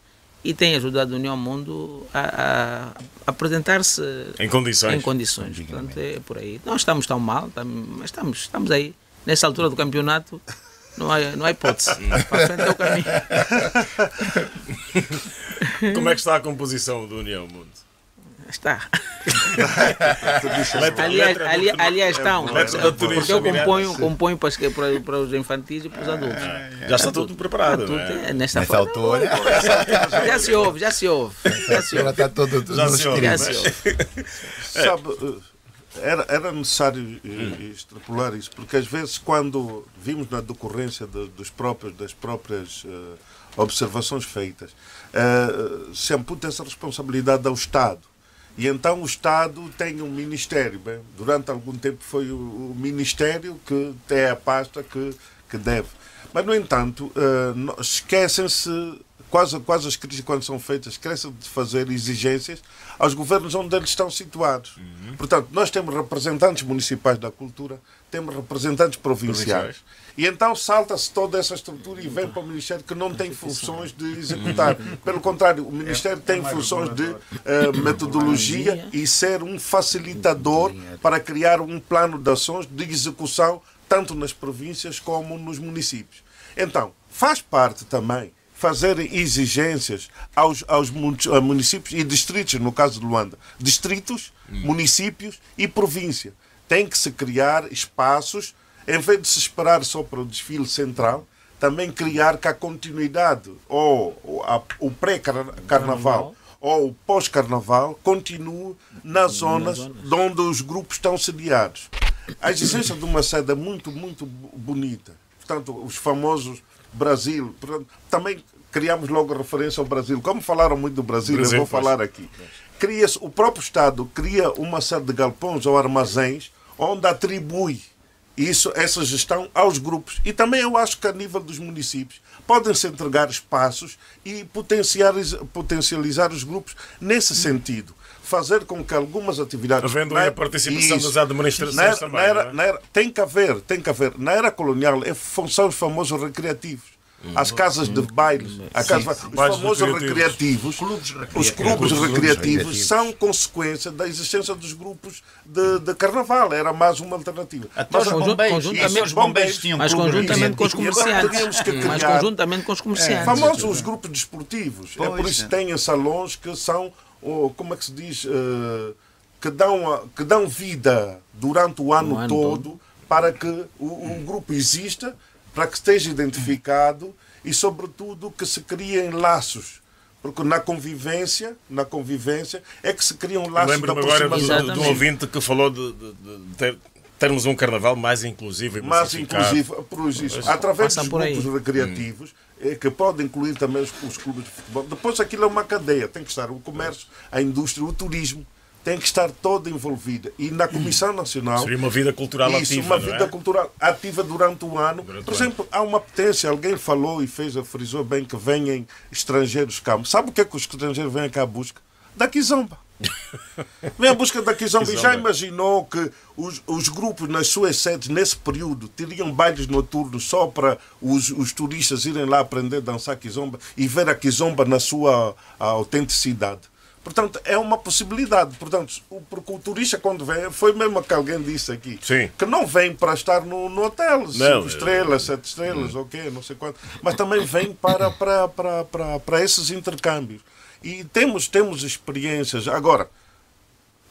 e têm ajudado a União Mundo a apresentar-se em condições. Portanto, é por aí. Não estamos tão mal, mas estamos aí. Nessa altura do campeonato não há hipótese. Para frente é o caminho. Como é que está a composição do União Mundo? Está. aliás, estão. Porque eu componho para os infantis e para os adultos. Já está tudo preparado. Nessa altura. Já se ouve. Já está tudo Sabe, era necessário extrapolar isso, porque às vezes quando vimos na decorrência das próprias observações feitas, se amputa essa responsabilidade ao Estado. E então o Estado tem um Ministério. Bem, durante algum tempo foi o Ministério que tem a pasta que deve. Mas, no entanto, esquecem-se quase as crises, quando são feitas, crescem de fazer exigências aos governos onde eles estão situados. Portanto, nós temos representantes municipais da cultura, temos representantes provinciais. E então salta-se toda essa estrutura e vem para o Ministério que não tem funções de executar. Pelo contrário, o Ministério tem funções de metodologia e ser um facilitador para criar um plano de ações de execução tanto nas províncias como nos municípios. Então, faz parte também fazer exigências aos municípios e distritos, no caso de Luanda. Distritos, municípios e província. Tem que se criar espaços, em vez de se esperar só para o desfile central, também criar que a continuidade, ou o pré-carnaval, ou o pós-carnaval, continue nas zonas onde os grupos estão sediados. A existência de uma sede é muito, muito bonita. Portanto, os famosos Brasil, também criamos logo referência ao Brasil. Como falaram muito do Brasil, eu vou falar aqui. O próprio Estado cria uma série de galpões ou armazéns onde atribui essa gestão aos grupos. E também eu acho que a nível dos municípios podem-se entregar espaços e potencializar os grupos nesse sentido. Fazer com que algumas atividades... Havendo a participação das administrações também. Tem que haver. Na era colonial, são os famosos recreativos. As casas de baile, os famosos recreativos, os clubes recreativos são consequência da existência dos grupos de carnaval. Era mais uma alternativa. Mas conjuntamente com os comerciantes. Mas conjuntamente com os comerciantes. Famosos os grupos desportivos. É por isso que têm salões que são, como é que se diz, que dão vida durante o ano todo para que o grupo exista, para que esteja identificado e, sobretudo, que se criem laços. Porque na convivência é que se criam laços de aproximação. Lembro-me agora do ouvinte que falou de termos um carnaval mais inclusivo e mais inclusivo, através dos grupos recreativos, que podem incluir também os clubes de futebol. Depois aquilo é uma cadeia, tem que estar o comércio, a indústria, o turismo, tem que estar toda envolvida. E na Comissão Nacional... Seria uma vida cultural ativa, uma vida cultural ativa durante o ano. Por exemplo, há uma potência, alguém falou e frisou bem que vêm estrangeiros cá. Sabe o que é que os estrangeiros vêm cá à busca? Da Kizomba. Vem à busca da Kizomba. E já imaginou que os grupos nas suas sedes, nesse período, teriam bailes noturnos só para os turistas irem lá aprender a dançar Kizomba e ver a Kizomba na sua autenticidade? Portanto, é uma possibilidade. Portanto, porque o turista, quando vem, foi mesmo que alguém disse aqui, que não vem para estar no hotel, 5 estrelas, 7 estrelas, não sei quanto, mas também vem para esses intercâmbios. E temos experiências. Agora,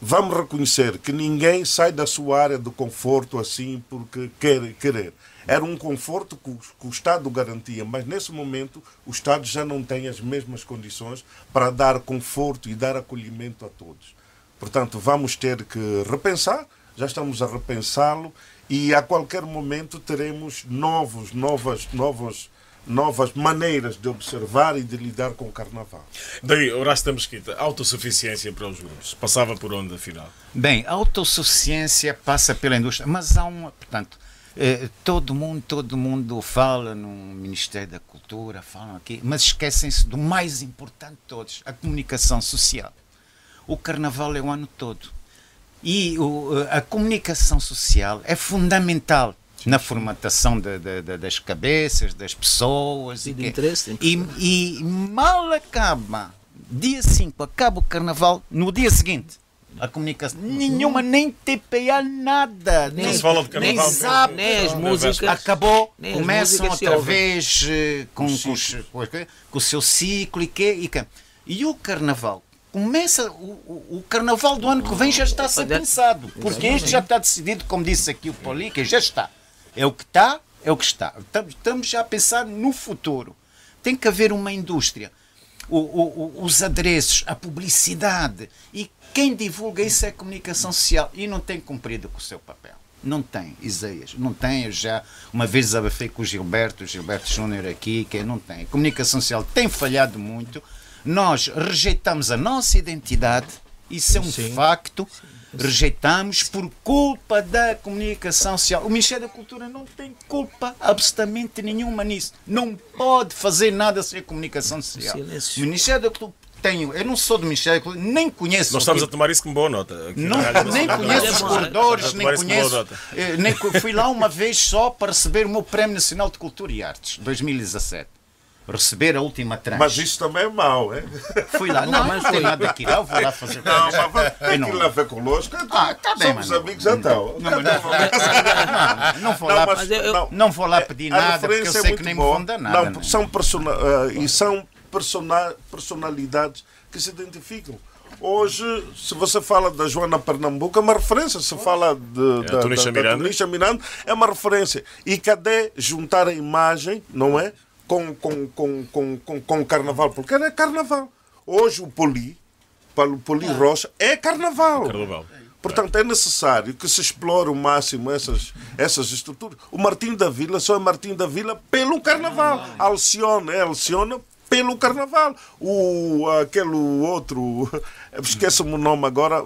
vamos reconhecer que ninguém sai da sua área de conforto assim porque querer. Era um conforto que o Estado garantia, mas nesse momento o Estado já não tem as mesmas condições para dar conforto e dar acolhimento a todos. Portanto, vamos ter que repensar, já estamos a repensá-lo e a qualquer momento teremos novas maneiras de observar e de lidar com o Carnaval. Daí, Horácio Mesquita, autossuficiência para os grupos. Passava por onde, afinal? Bem, a autossuficiência passa pela indústria, mas há portanto, todo mundo fala no Ministério da Cultura, falam aqui, mas esquecem-se do mais importante de todos, a comunicação social. O Carnaval é o ano todo. E a comunicação social é fundamental na formatação das cabeças, das pessoas. E mal acaba, dia 5, acaba o Carnaval, no dia seguinte, a comunicação, nenhuma, nem TPA, nada. Nem se fala de Carnaval. Nem sabe, nem as músicas. Acabou, começam outra vez com o seu ciclo e o Carnaval. Começa o Carnaval do ano que vem já está a ser pensado. Porque este já está decidido, como disse aqui o Polica, já está. É o que está, é o que está. Estamos já a pensar no futuro. Tem que haver uma indústria. Os adereços, a publicidade. E quem divulga isso é a comunicação social. E não tem cumprido com o seu papel. Não tem, Isaías. Não tem. Eu já uma vez desabafei com o Gilberto Júnior aqui, que não tem. A comunicação social tem falhado muito. Nós rejeitamos a nossa identidade. Isso é um facto. Rejeitamos por culpa da comunicação social. O Ministério da Cultura não tem culpa absolutamente nenhuma nisso. Não pode fazer nada sem comunicação social. O Ministério da Cultura eu não sou do Ministério da Cultura, nem conheço. Nós estamos a tomar isso como boa nota. Nem conheço os corredores, nem conheço. Fui lá uma vez só para receber o meu Prémio Nacional de Cultura e Artes, 2017. Receber a última tranche. Mas isso também é mau, é? Fui lá, não tem nada aqui, eu vou lá fazer. Não, mas aquilo a ver connosco. Tá bem, somos amigos então. Não vou lá pedir nada, porque eu sei que nem me vão dar nada. Não, são personalidades que se identificam. Hoje, se você fala da Joana Pernambuco, é uma referência. Se fala da Tunísia Miranda, é uma referência. E cadê juntar a imagem, não é? Com o carnaval, porque é carnaval. Hoje o Poli Rocha é carnaval. Portanto, é necessário que se explore o máximo essas estruturas. O Martim da Vila só é Martim da Vila pelo carnaval. Alcione é Alcione pelo carnaval. Aquele outro, esqueço-me o nome agora,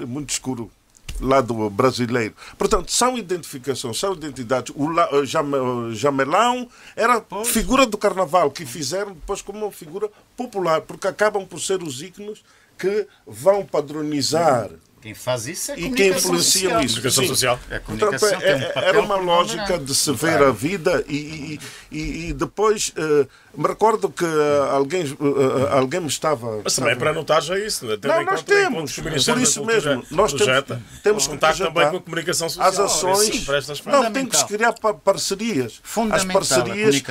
é muito escuro, lado brasileiro. Portanto, são identificações, são identidades. O Jamelão era figura do carnaval, que fizeram depois como uma figura popular, porque acabam por ser os ícones que vão padronizar. Quem faz isso é e quem influencia social. Isso. Comunicação social. Portanto, era uma lógica de se ver a vida e depois me recordo que alguém me estava... Mas também para anotar já isso. Não, nós temos. Por isso mesmo. Nós temos que contar também com a comunicação social. As ações... Não, tem que se criar parcerias. As parcerias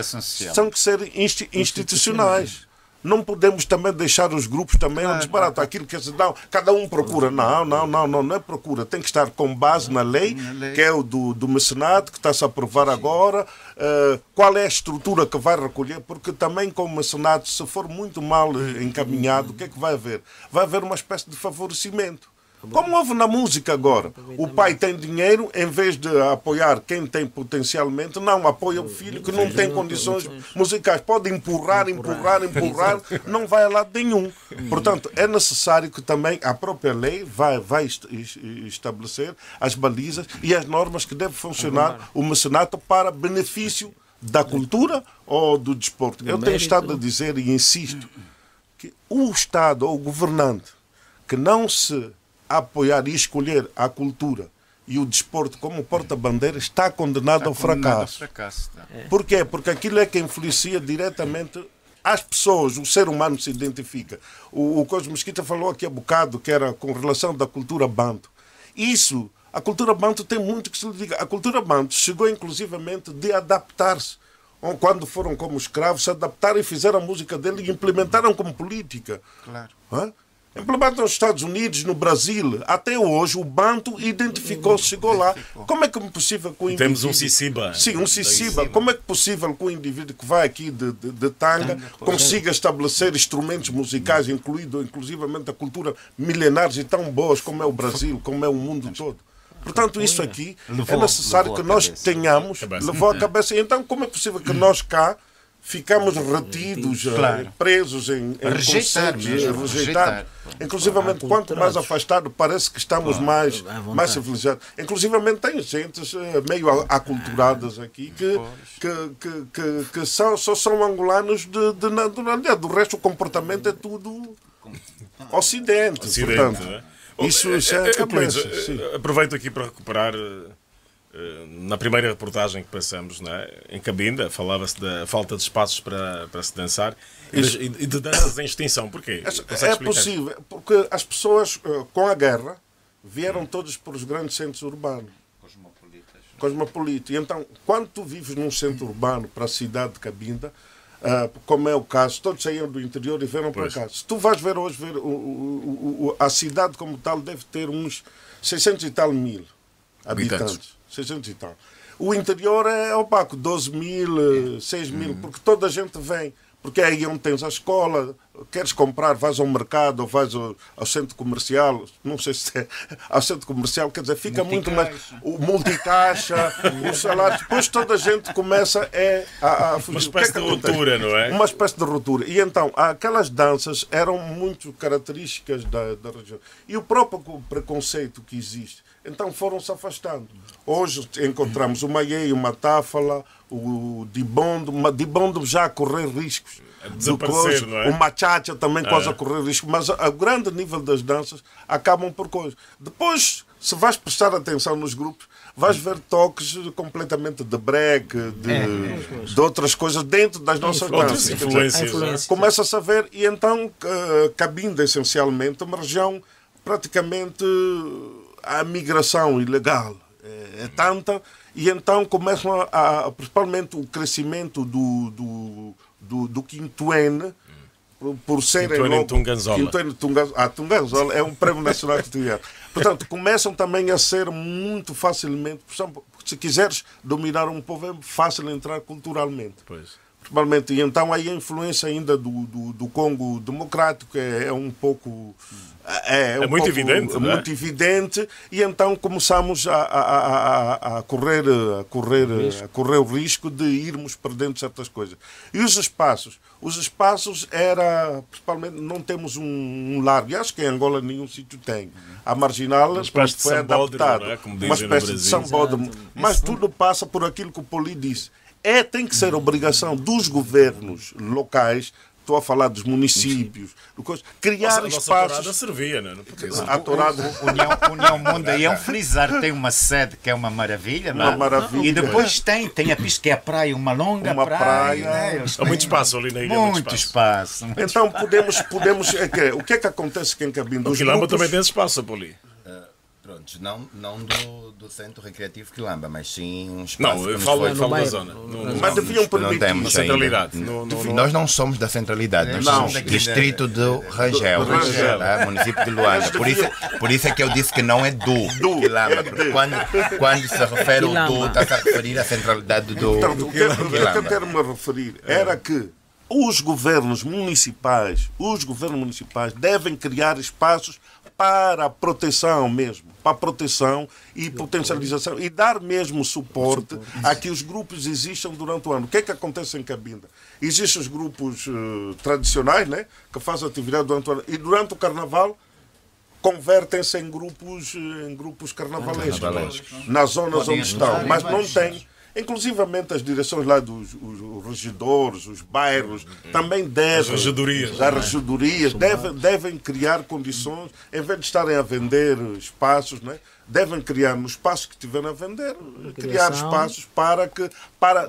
são que ser institucionais. Não podemos também deixar os grupos também ao desbarato. Aquilo que se dá, cada um procura. Não é procura. Tem que estar com base na lei, que é o do mecenato, que está-se a aprovar agora. Qual é a estrutura que vai recolher? Porque também com o mecenato, se for muito mal encaminhado, o que é que vai haver? Vai haver uma espécie de favorecimento. Como houve na música agora. O pai tem dinheiro, em vez de apoiar quem tem potencialmente, não apoia o filho que não tem condições musicais. Pode empurrar, não vai a lado nenhum. Portanto, é necessário que também a própria lei vai estabelecer as balizas e as normas que deve funcionar o mecenato para benefício da cultura ou do desporto. Eu tenho estado a dizer e insisto que o Estado ou o governante que não se apoiar e escolher a cultura e o desporto como porta-bandeira está condenado ao fracasso. Por quê? Porque aquilo é que influencia diretamente as pessoas, o ser humano se identifica. O Cosmo Mesquita falou aqui há bocado que era com relação da cultura banto. A cultura banto tem muito que se lhe diga. A cultura banto chegou inclusivamente de adaptar-se. Quando foram como escravos, se adaptaram e fizeram a música dele e implementaram como política. Claro. Implementam nos Estados Unidos, no Brasil. Até hoje o banto identificou-se, chegou lá. Como é que é possível que o indivíduo... Temos um Sisiba. Sim, um Sisiba. Como é que é possível que o indivíduo que vai aqui de tanga consiga estabelecer instrumentos musicais, inclusivamente a cultura milenares e tão boas como é o Brasil, como é o mundo todo? Portanto, isso aqui é necessário que nós tenhamos, levou a cabeça. Então, como é possível que nós cá ficamos retidos, presos em rejeitar. Inclusivamente, quanto mais afastado, parece que estamos mais civilizados. Inclusivamente, tem gente meio aculturadas aqui que só são angolanos do resto. O comportamento é tudo Ocidente. Portanto, né? Isso é cabeça. Aproveito aqui para recuperar. Na primeira reportagem que passamos, né, em Cabinda, falava-se da falta de espaços para se dançar e de danças em extinção. Porquê? É possível, porque as pessoas, com a guerra, vieram todas para os grandes centros urbanos. Cosmopolitas. E então, quando tu vives num centro urbano para a cidade de Cabinda, como é o caso, todos saíram do interior e vieram para cá. Se tu vais ver hoje, a cidade como tal deve ter uns 600 e tal mil habitantes. 600 e tal. O interior é opaco, 12 mil, 6 mil, porque toda a gente vem porque é aí onde tens a escola, queres comprar, vais ao mercado ou vais ao centro comercial, não sei se é ao centro comercial, quer dizer, fica muito mais... O multicaixa, os salários, depois toda a gente começa a fugir. Uma espécie de ruptura, não é? Uma espécie de ruptura. E então, aquelas danças eram muito características da região. E o próprio preconceito que existe. Então foram se afastando. Hoje encontramos o Maiei, o Matáfala, o Dibondo já a correr riscos. A desaparecer, não é? O Machacha também quase a correr riscos. Mas a grande nível das danças acabam por coisas. Depois, se vais prestar atenção nos grupos, vais ver toques completamente de break, de outras coisas dentro das nossas danças. Influências. Começa-se a ver, e então Cabinda, essencialmente, uma região praticamente... A migração ilegal é tanta, e então começam principalmente o crescimento do Quintuene, por serem Quintuene Tunganzola. Tunganzola é um prémio nacional que tiver. Portanto, começam também a ser muito facilmente, se quiseres dominar um povo, é fácil entrar culturalmente. Pois. Principalmente, e então aí a influência ainda do Congo Democrático é um pouco... É muito evidente, não é? Muito evidente, e então começamos a correr o risco de irmos perdendo certas coisas. E os espaços era, principalmente, não temos um largo, e acho que em Angola nenhum sítio tem. A Marginal foi adaptado, uma espécie de sambódromo, mas tudo passa por aquilo que o Poli disse. Tem que ser obrigação dos governos locais, estou a falar dos municípios, criar espaços. A servia, não é? União Mundial frisar, tem uma sede que é uma maravilha, uma maravilha. E depois tem a pista que é a praia, uma longa praia. Né? Há muito espaço ali na ilha. Muito espaço. Então podemos o que é que acontece aqui em Cabinda? O Quilamba também tem espaço, Poli. Pronto, não do centro recreativo Quilamba, mas sim um espaço. Não, eu falo da zona. Mas deviam permitir a centralidade. Nós não somos da centralidade, nós somos distrito do Rangel, município de Luanda. Por isso é que eu disse que não é do Quilamba, porque quando se refere ao do, está-se a referir à centralidade do Quilamba. O que eu quero me referir era que os governos municipais devem criar espaços para a proteção mesmo, para a proteção e potencialização, e dar mesmo suporte a que os grupos existam durante o ano. O que é que acontece em Cabinda? Existem os grupos tradicionais, né, que fazem atividade durante o ano, e durante o Carnaval convertem-se em grupos carnavalescos, nas zonas onde estão, mas não tem. Inclusivamente as direções lá dos regidores, os bairros, também devem... As regedorias devem criar condições, em vez de estarem a vender espaços, né, devem criar, no espaço que estiverem a vender, criar espaços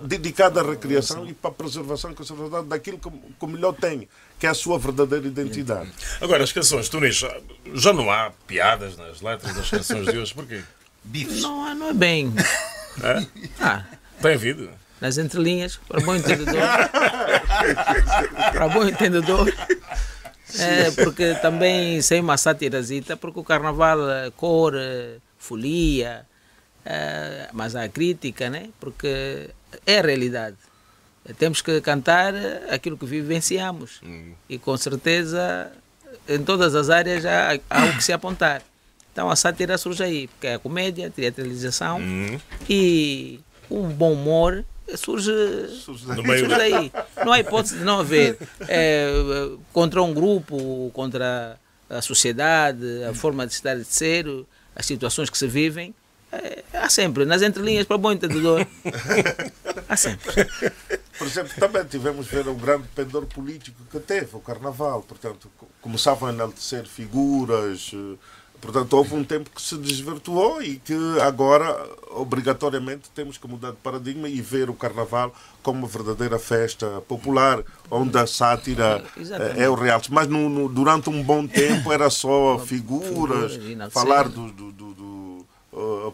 dedicados à recreação e para a preservação e conservação daquilo que o melhor tem, que é a sua verdadeira identidade. Agora, as canções, Tunis, já não há piadas nas letras das canções de hoje, porquê? Não é bem... Tem havido? Nas entrelinhas, para bom entendedor. Porque também sem uma sátirazita, porque o Carnaval, cor, folia, mas há crítica, né? Porque é a realidade. Temos que cantar aquilo que vivenciamos. E com certeza, em todas as áreas há o que se apontar. Então a sátira surge aí, porque é a comédia, a teatralização e o bom humor surge aí. Não há hipótese de não haver contra um grupo, contra a sociedade, a forma de estar e de ser, as situações que se vivem. Há sempre, nas entrelinhas, para bom entendedor, há sempre. Por exemplo, também tivemos ver o grande pendor político que teve o Carnaval. Portanto, começavam a enaltecer figuras. Portanto, houve um tempo que se desvirtuou e que agora, obrigatoriamente, temos que mudar de paradigma e ver o Carnaval como uma verdadeira festa popular, onde a sátira é o realce. Mas durante um bom tempo era só figuras, falar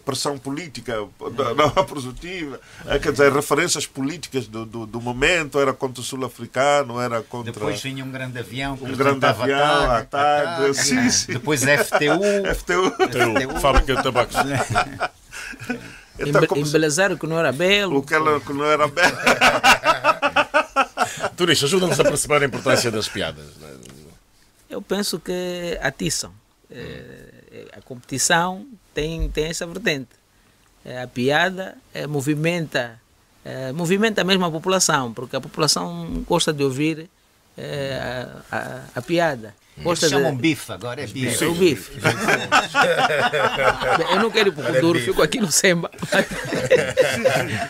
pressão política, não produtiva, quer dizer, referências políticas do momento, era contra o sul-africano, era contra... Depois vinha um grande avião, TAG, sim. Depois FTU, Fábrica de Tabacos. Então, embelezar o que não era belo. O que não era belo. Turista, ajuda-nos a perceber a importância das piadas. Eu penso que atiçam. A competição tem essa vertente. A piada movimenta mesmo a população, porque a população gosta de ouvir a piada. Eles chamam bife, agora é bife. É o bife. Eu não quero ir para o duro, fico aqui no Semba.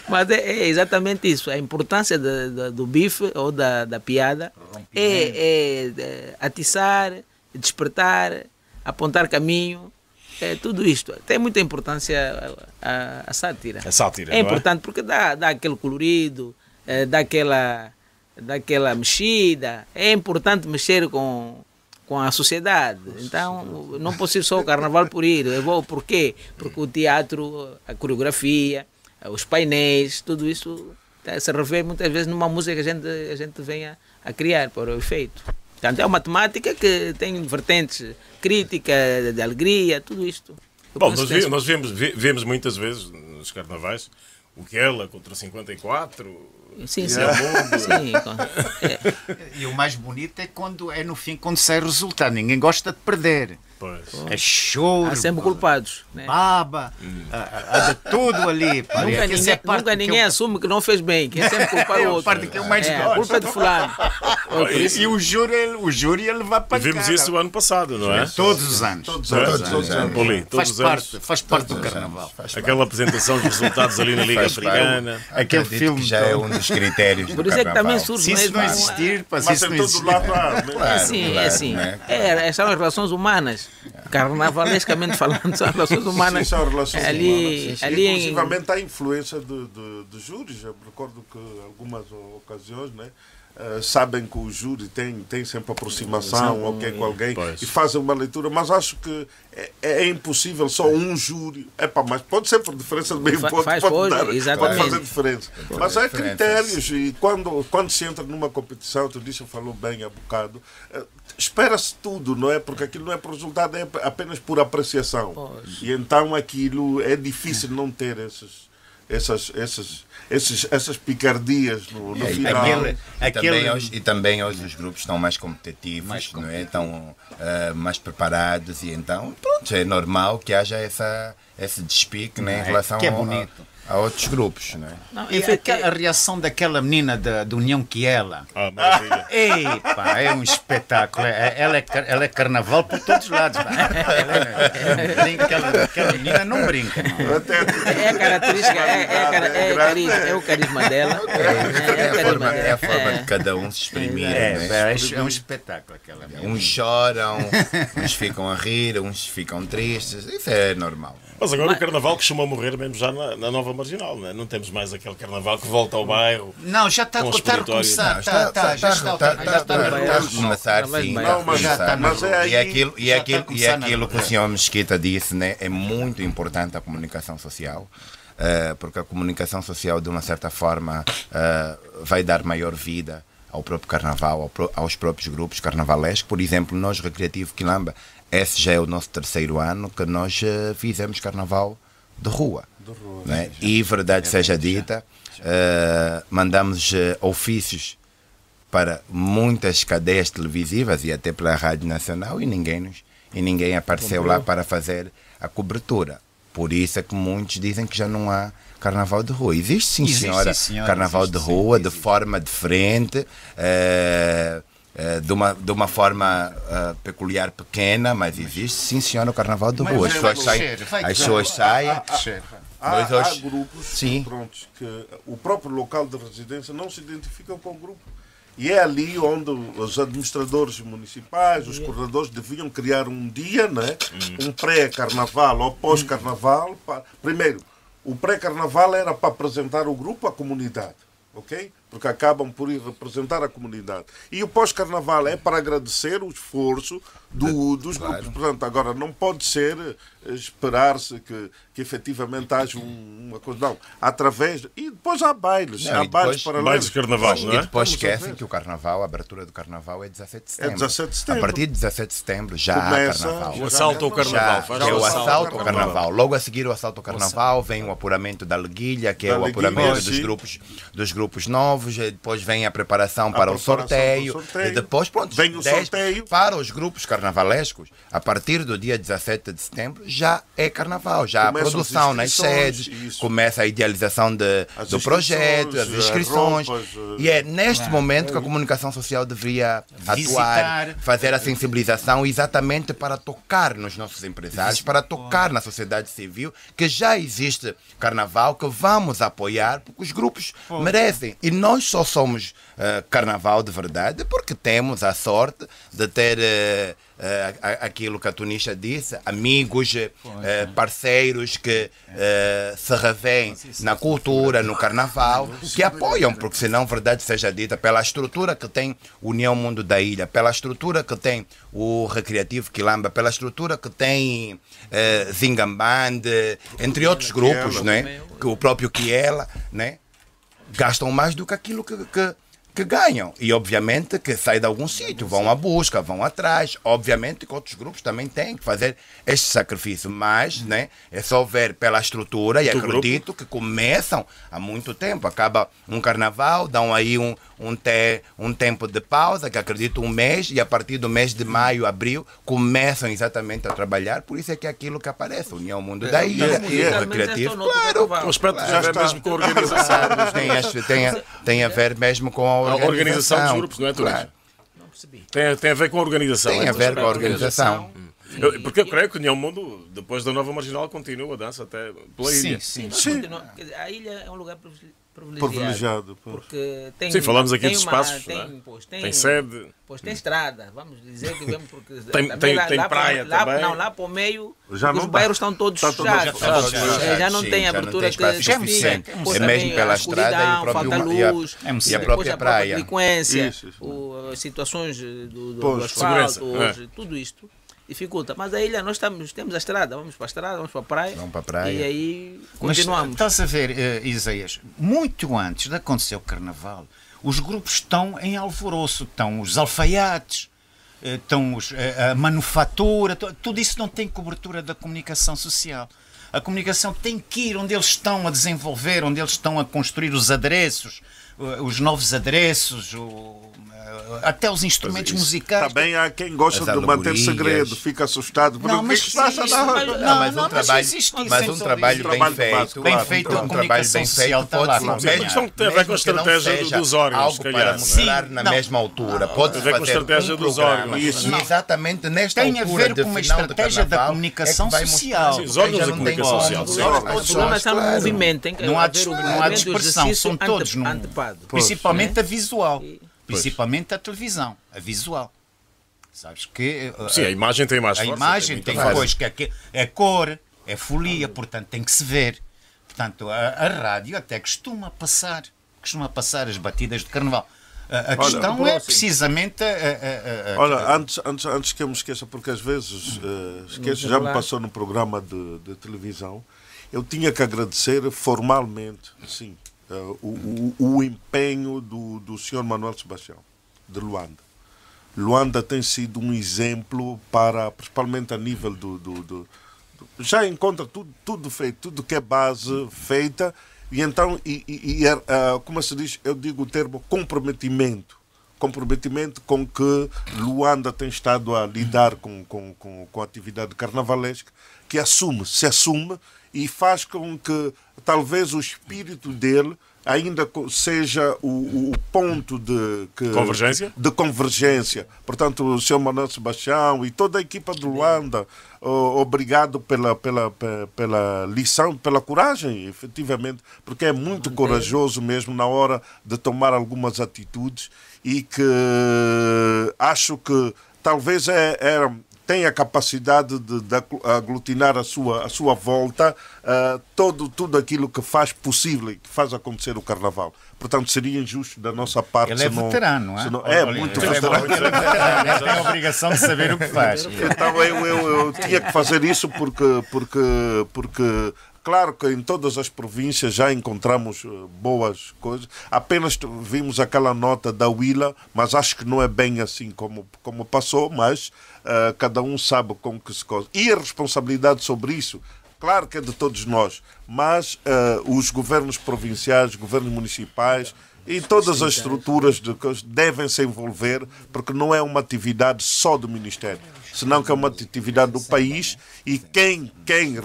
Mas é exatamente isso. A importância do bife ou da piada é atiçar, despertar, apontar caminho. Tudo isto. Tem muita importância a sátira. A sátira, é importante porque dá aquele colorido, dá aquela mexida. É importante mexer com a sociedade. Então, não posso ir só ao carnaval por ir. Eu vou por quê? Porque o teatro, a coreografia, os painéis, tudo isso se revê muitas vezes numa música que a gente vem a criar para o efeito. Portanto, é uma temática que tem vertentes crítica, de alegria, tudo isto. Bom, nós vemos muitas vezes nos carnavais o que ela contra 54... Sim. E o mais bonito é quando é no fim, quando sai o resultado. Ninguém gosta de perder. Pois. É choro. Há sempre culpados. Né? Baba. Há de tudo ali. Nunca ninguém assume que não fez bem. Quem sempre culpar o outro. A parte que eu mais gosto. A culpa é de fulano. E o júri ele vai para cá. Vimos isso o ano passado, não é? Todos os anos. Faz parte do carnaval. Aquela apresentação dos resultados ali na Liga Africana. Aquele filme já é um dos critérios. Por isso é que também surge. Se isso não existir, se isso não existir. É assim. São as relações humanas. Carnavalescamente falando, são relações humanas. Sim, são relações humanas. Inclusivamente há influência de júris. Eu recordo que em algumas ocasiões, né, sabem que o júri tem sempre aproximação com alguém e fazem uma leitura, mas acho que é impossível só um júri. Mas pode ser por diferença de meio ponto, pode fazer diferença. Mas há critérios e quando se entra numa competição, tu disse, falou bem há bocado, espera-se tudo, não é? Porque aquilo não é por resultado, é apenas por apreciação. E então aquilo é difícil não ter essas picardias no final. E também hoje os grupos estão mais competitivos, não é? Estão mais preparados e então pronto, é normal que haja esse despique, né, em relação a outros grupos, não é? Não, e a reação daquela menina da União Quiela. É um espetáculo. Ela é carnaval por todos os lados. Aquela menina não brinca. É a característica, é o carisma dela. É a forma de cada um se exprimir. É um espetáculo aquela menina. Uns choram, uns ficam a rir, uns ficam tristes. Isso é normal. Mas agora o carnaval costuma morrer mesmo já na Nova Marginal, não é? Não temos mais aquele carnaval que volta ao bairro. Não, já está a começar. Já está a começar, sim. E aquilo que o senhor Mesquita disse, né, é muito importante a comunicação social. Porque a comunicação social, de uma certa forma, vai dar maior vida ao próprio carnaval, aos próprios grupos carnavalescos. Por exemplo, nós, Recreativo Quilamba, esse já é o nosso 3º ano que nós fizemos carnaval de rua. Né? E verdade seja dita, mandamos ofícios para muitas cadeias televisivas e até pela Rádio Nacional e ninguém apareceu lá para fazer a cobertura. Por isso é que muitos dizem que já não há carnaval de rua. Existe, sim, senhora, carnaval de rua, de forma diferente, de uma forma peculiar, pequena, mas existe, sim, senhora, o carnaval de rua. As pessoas saem. Há grupos prontos que o próprio local de residência não se identificam com o grupo. E é ali onde os administradores municipais, os coordenadores deviam criar um dia, né? Um pré-carnaval ou pós-carnaval. Primeiro, o pré-carnaval era para apresentar o grupo à comunidade, ok? Porque acabam por ir representar a comunidade. E o pós-carnaval é para agradecer o esforço dos grupos. Portanto, agora não pode ser esperar-se que efetivamente haja uma coisa. Não, através. E depois há bailes. Há bailes paralelos. Bailes de carnaval, não é? E depois esquecem que o carnaval, a abertura do carnaval é 17 de setembro. É 17 de setembro. A partir de 17 de setembro já há carnaval. O assalto ao carnaval. É o assalto ao carnaval. Logo a seguir o assalto ao carnaval vem o apuramento da Leguilha, que é o apuramento dos grupos novos. povos, depois vem a preparação para o sorteio, e depois, pronto, vem o sorteio. Para os grupos carnavalescos, a partir do dia 17 de setembro, já é carnaval, já há produção nas sedes, começa a idealização do projeto, as inscrições, e é neste momento que a comunicação social deveria atuar, fazer a sensibilização exatamente para tocar nos nossos empresários, para tocar na sociedade civil, que já existe carnaval, que vamos apoiar, porque os grupos merecem. E nós só somos carnaval de verdade porque temos a sorte de ter aquilo que a Tunísia disse, amigos, parceiros que se revêem na cultura, no carnaval, que apoiam, porque senão, verdade seja dita, pela estrutura que tem União Mundo da Ilha, pela estrutura que tem o Recreativo Quilamba, pela estrutura que tem Zingambande, entre outros grupos, né? Que o próprio Kiela, né? Gastam mais do que aquilo que ganham. E obviamente que sai de algum sítio, vão à busca, vão atrás. Obviamente que outros grupos também têm que fazer este sacrifício, mas né, é só ver pela estrutura e acredito que começam há muito tempo. Acaba um carnaval, dão aí um tempo de pausa, que acredito um mês, e a partir do mês de maio, abril, começam exatamente a trabalhar. Por isso é que é aquilo que aparece, União Mundo da Ilha, o Recreativo. Claro, o aspecto já está mesmo com a organização. Tem a ver mesmo com a organização dos grupos, não é, Tunis? Claro. Não percebi. Tem a ver com a organização. Tem a ver com a organização. Porque eu creio que o União Mundo, depois da Nova Marginal, continua a dança até pela ilha. Sim. A ilha é um lugar privilegiado. Porque tem, sim, falamos aqui dos espaços. Tem sede. Pois tem estrada, vamos dizer que vemos porque tem praia também. Não, lá para o meio, já os bairros estão todos fechados. Já não tem abertura que é mesmo pela estrada e a própria praia. Frequência, as situações do asfalto, tudo isto dificulta. Mas a ilha, nós temos a estrada, vamos para a estrada, vamos para a praia. E aí continuamos. Mas estás a ver, Isaías, muito antes de acontecer o carnaval, os grupos estão em alvoroço, estão os alfaiates, estão a manufatura, tudo isso não tem cobertura da comunicação social. A comunicação tem que ir onde eles estão a desenvolver, onde eles estão a construir os adereços, os novos adereços, até os instrumentos musicais. Também há quem gosta de manter segredo, fica assustado. Mas um trabalho bem feito, um trabalho bem feito pode ser mesmo tem a ver com a estratégia dos órgãos, algo para mostrar na mesma altura. Pode ver com a estratégia dos órgãos. Exatamente nesta altura. Tem a ver com uma estratégia da comunicação social. Os órgãos da comunicação social. O problema está no movimento. Não há dispersão, são todos principalmente a visual. Principalmente a televisão, a visual. Sabes que... Sim, a imagem tem mais força. A imagem tem depois que é cor, é folia, portanto tem que se ver. Portanto, a rádio até costuma passar as batidas de carnaval. A questão é precisamente... Olha, antes que eu me esqueça, porque às vezes já me passou no programa de televisão, eu tinha que agradecer formalmente, sim, o empenho do Sr. Manuel Sebastião, de Luanda. Luanda tem sido um exemplo para, principalmente a nível já encontra tudo feito, tudo que é base feita, e então, como se diz, eu digo o termo comprometimento com que Luanda tem estado a lidar com a atividade carnavalesca, que se assume e faz com que talvez o espírito dele ainda seja o ponto de convergência. Portanto, o Sr. Manuel Sebastião e toda a equipa de Luanda, obrigado pela lição, pela coragem, efetivamente, porque é muito corajoso mesmo na hora de tomar algumas atitudes, e que acho que talvez tem a capacidade de aglutinar à sua volta tudo aquilo que faz possível e que faz acontecer o carnaval. Portanto, seria injusto da nossa parte. Ele é veterano, não é? É muito veterano. Ele tem a obrigação de saber o que faz. Então eu tinha que fazer isso porque claro que em todas as províncias já encontramos boas coisas. Apenas vimos aquela nota da Willa, mas acho que não é bem assim como passou, mas cada um sabe como que se coisa. E a responsabilidade sobre isso, claro que é de todos nós, mas os governos provinciais, governos municipais E todas as estruturas devem se envolver, porque não é uma atividade só do Ministério, senão que é uma atividade do país. E quem,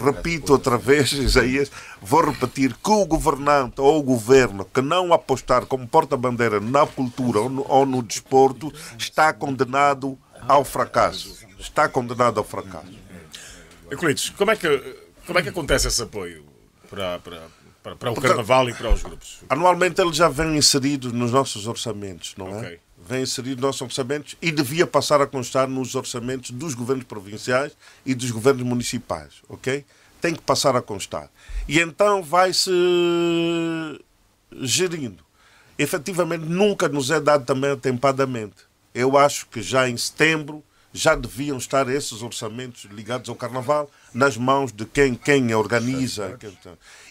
repito outra vez, Isaías, vou repetir, que o governante ou o governo que não apostar como porta-bandeira na cultura ou no desporto está condenado ao fracasso. Está condenado ao fracasso. Euclides, como é que acontece esse apoio para o Carnaval e para os grupos? Anualmente ele já vem inserido nos nossos orçamentos, não é? Vem inserido nos nossos orçamentos e devia passar a constar nos orçamentos dos governos provinciais e dos governos municipais, ok? Tem que passar a constar. E então vai-se gerindo. Efetivamente, nunca nos é dado também atempadamente. Eu acho que já em setembro já deviam estar esses orçamentos ligados ao Carnaval nas mãos de quem organiza.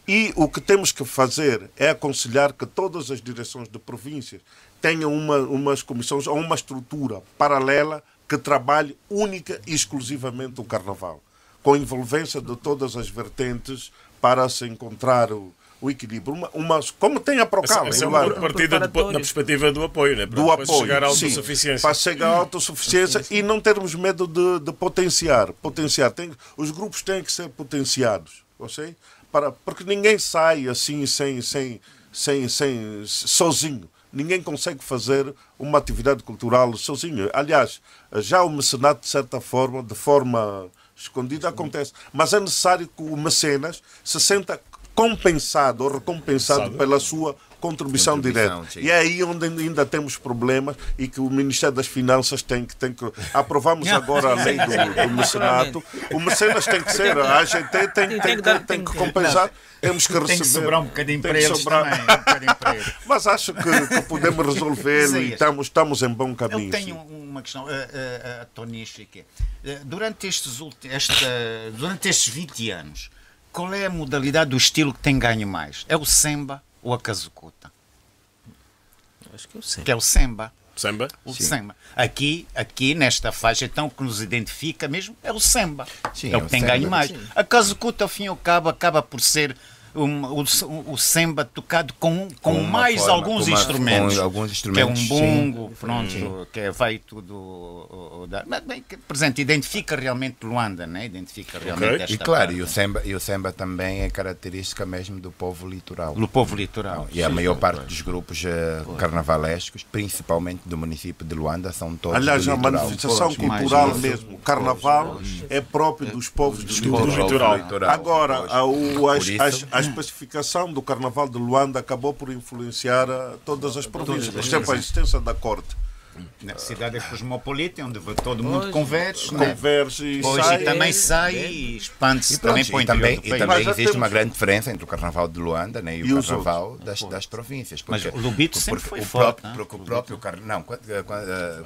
E o que temos que fazer é aconselhar que todas as direções de províncias tenham umas comissões ou uma estrutura paralela que trabalhe única e exclusivamente o Carnaval, com envolvência de todas as vertentes para se encontrar o equilíbrio. Como tem a Procal. Essa é uma partida na perspectiva do apoio, né? Para chegar à autossuficiência. Para chegar à autossuficiência e não termos medo de potenciar. Os grupos têm que ser potenciados. Okay? Porque ninguém sai assim sozinho. Ninguém consegue fazer uma atividade cultural sozinho. Aliás, já o mecenato, de certa forma, de forma escondida, acontece. Mas é necessário que o mecenas se sinta compensado ou recompensado pela sua contribuição direta. Sim. E é aí onde ainda temos problemas e que o Ministério das Finanças tem que... Aprovamos agora a lei do mecenato. O mecenas tem que ser, a AGT tem que compensar. Temos que receber. Tem que sobrar um bocadinho para eles também. Mas acho que podemos resolver e estamos em bom caminho. Eu tenho uma questão, Tonicho, que durante estes 20 anos, qual é a modalidade do estilo que tem ganho mais? É o Semba ou a Kazukuta? Acho que é o Semba. Que é o Semba. Semba? O Semba. Aqui, nesta faixa, então, o que nos identifica mesmo é o Semba. Sim, é o que tem ganho mais. Sim. A Kazukuta, ao fim e ao cabo, acaba por ser o Semba tocado com mais alguns instrumentos. Que é um bongo, pronto, que vai tudo... Mas, bem, presente, identifica realmente Luanda, né? Identifica realmente esta E claro, e o Semba também é característica mesmo do povo litoral. Do povo litoral. E a maior parte dos grupos carnavalescos, principalmente do município de Luanda, são todos Aliás, do a litoral. manifestação cultural mesmo, o carnaval, é próprio dos povos do litoral. Agora, a especificação do Carnaval de Luanda acabou por influenciar todas as províncias. Por exemplo, a existência da corte. Na cidade é cosmopolita, onde todo mundo converge. E também sai e expande-se também para o interior do país. E também existe uma grande diferença entre o Carnaval de Luanda, né, e o Carnaval das províncias. Mas o Lubito sempre foi forte. Porque o próprio Carnaval...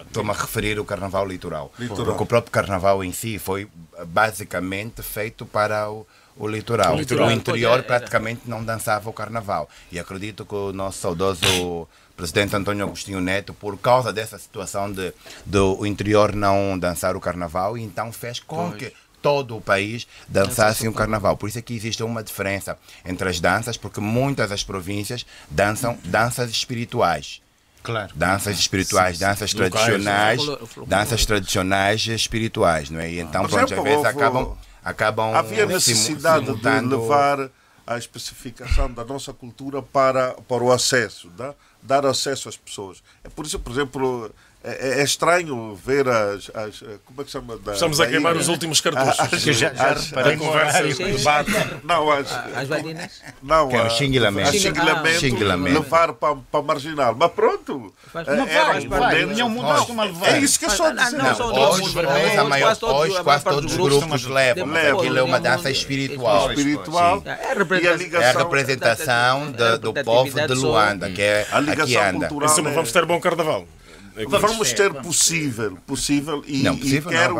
Estou-me a referir ao Carnaval litoral. Porque o próprio Carnaval em si foi basicamente feito para o litoral. O interior praticamente não dançava o Carnaval. E acredito que o nosso saudoso presidente António Agostinho Neto, por causa dessa situação do interior não dançar o Carnaval, então fez com que todo o país dançasse o Carnaval. Por isso é que existe uma diferença entre as danças, porque muitas das províncias dançam danças espirituais. Claro. Danças espirituais, danças tradicionais, danças tradicionais espirituais, não é? E então, pronto, às vezes acabam havia necessidade de levar a especificação da nossa cultura para o acesso, dar acesso às pessoas. É por isso, por exemplo, é estranho ver como é que chama? Estamos a queimar os últimos cartuchos. Já reparei no horário de debate. Não, as vadinas? Não, que é o xinguilamento. Levar para marginal. Mas pronto. Vai. Não mudaste uma levada. É isso que eu estou a dizer. Hoje quase todos os grupos levam. Aquilo é uma dança espiritual. É a representação do povo de Luanda, que é a ligação cultural. Vamos ter bom carnaval. Vamos ter possível e quero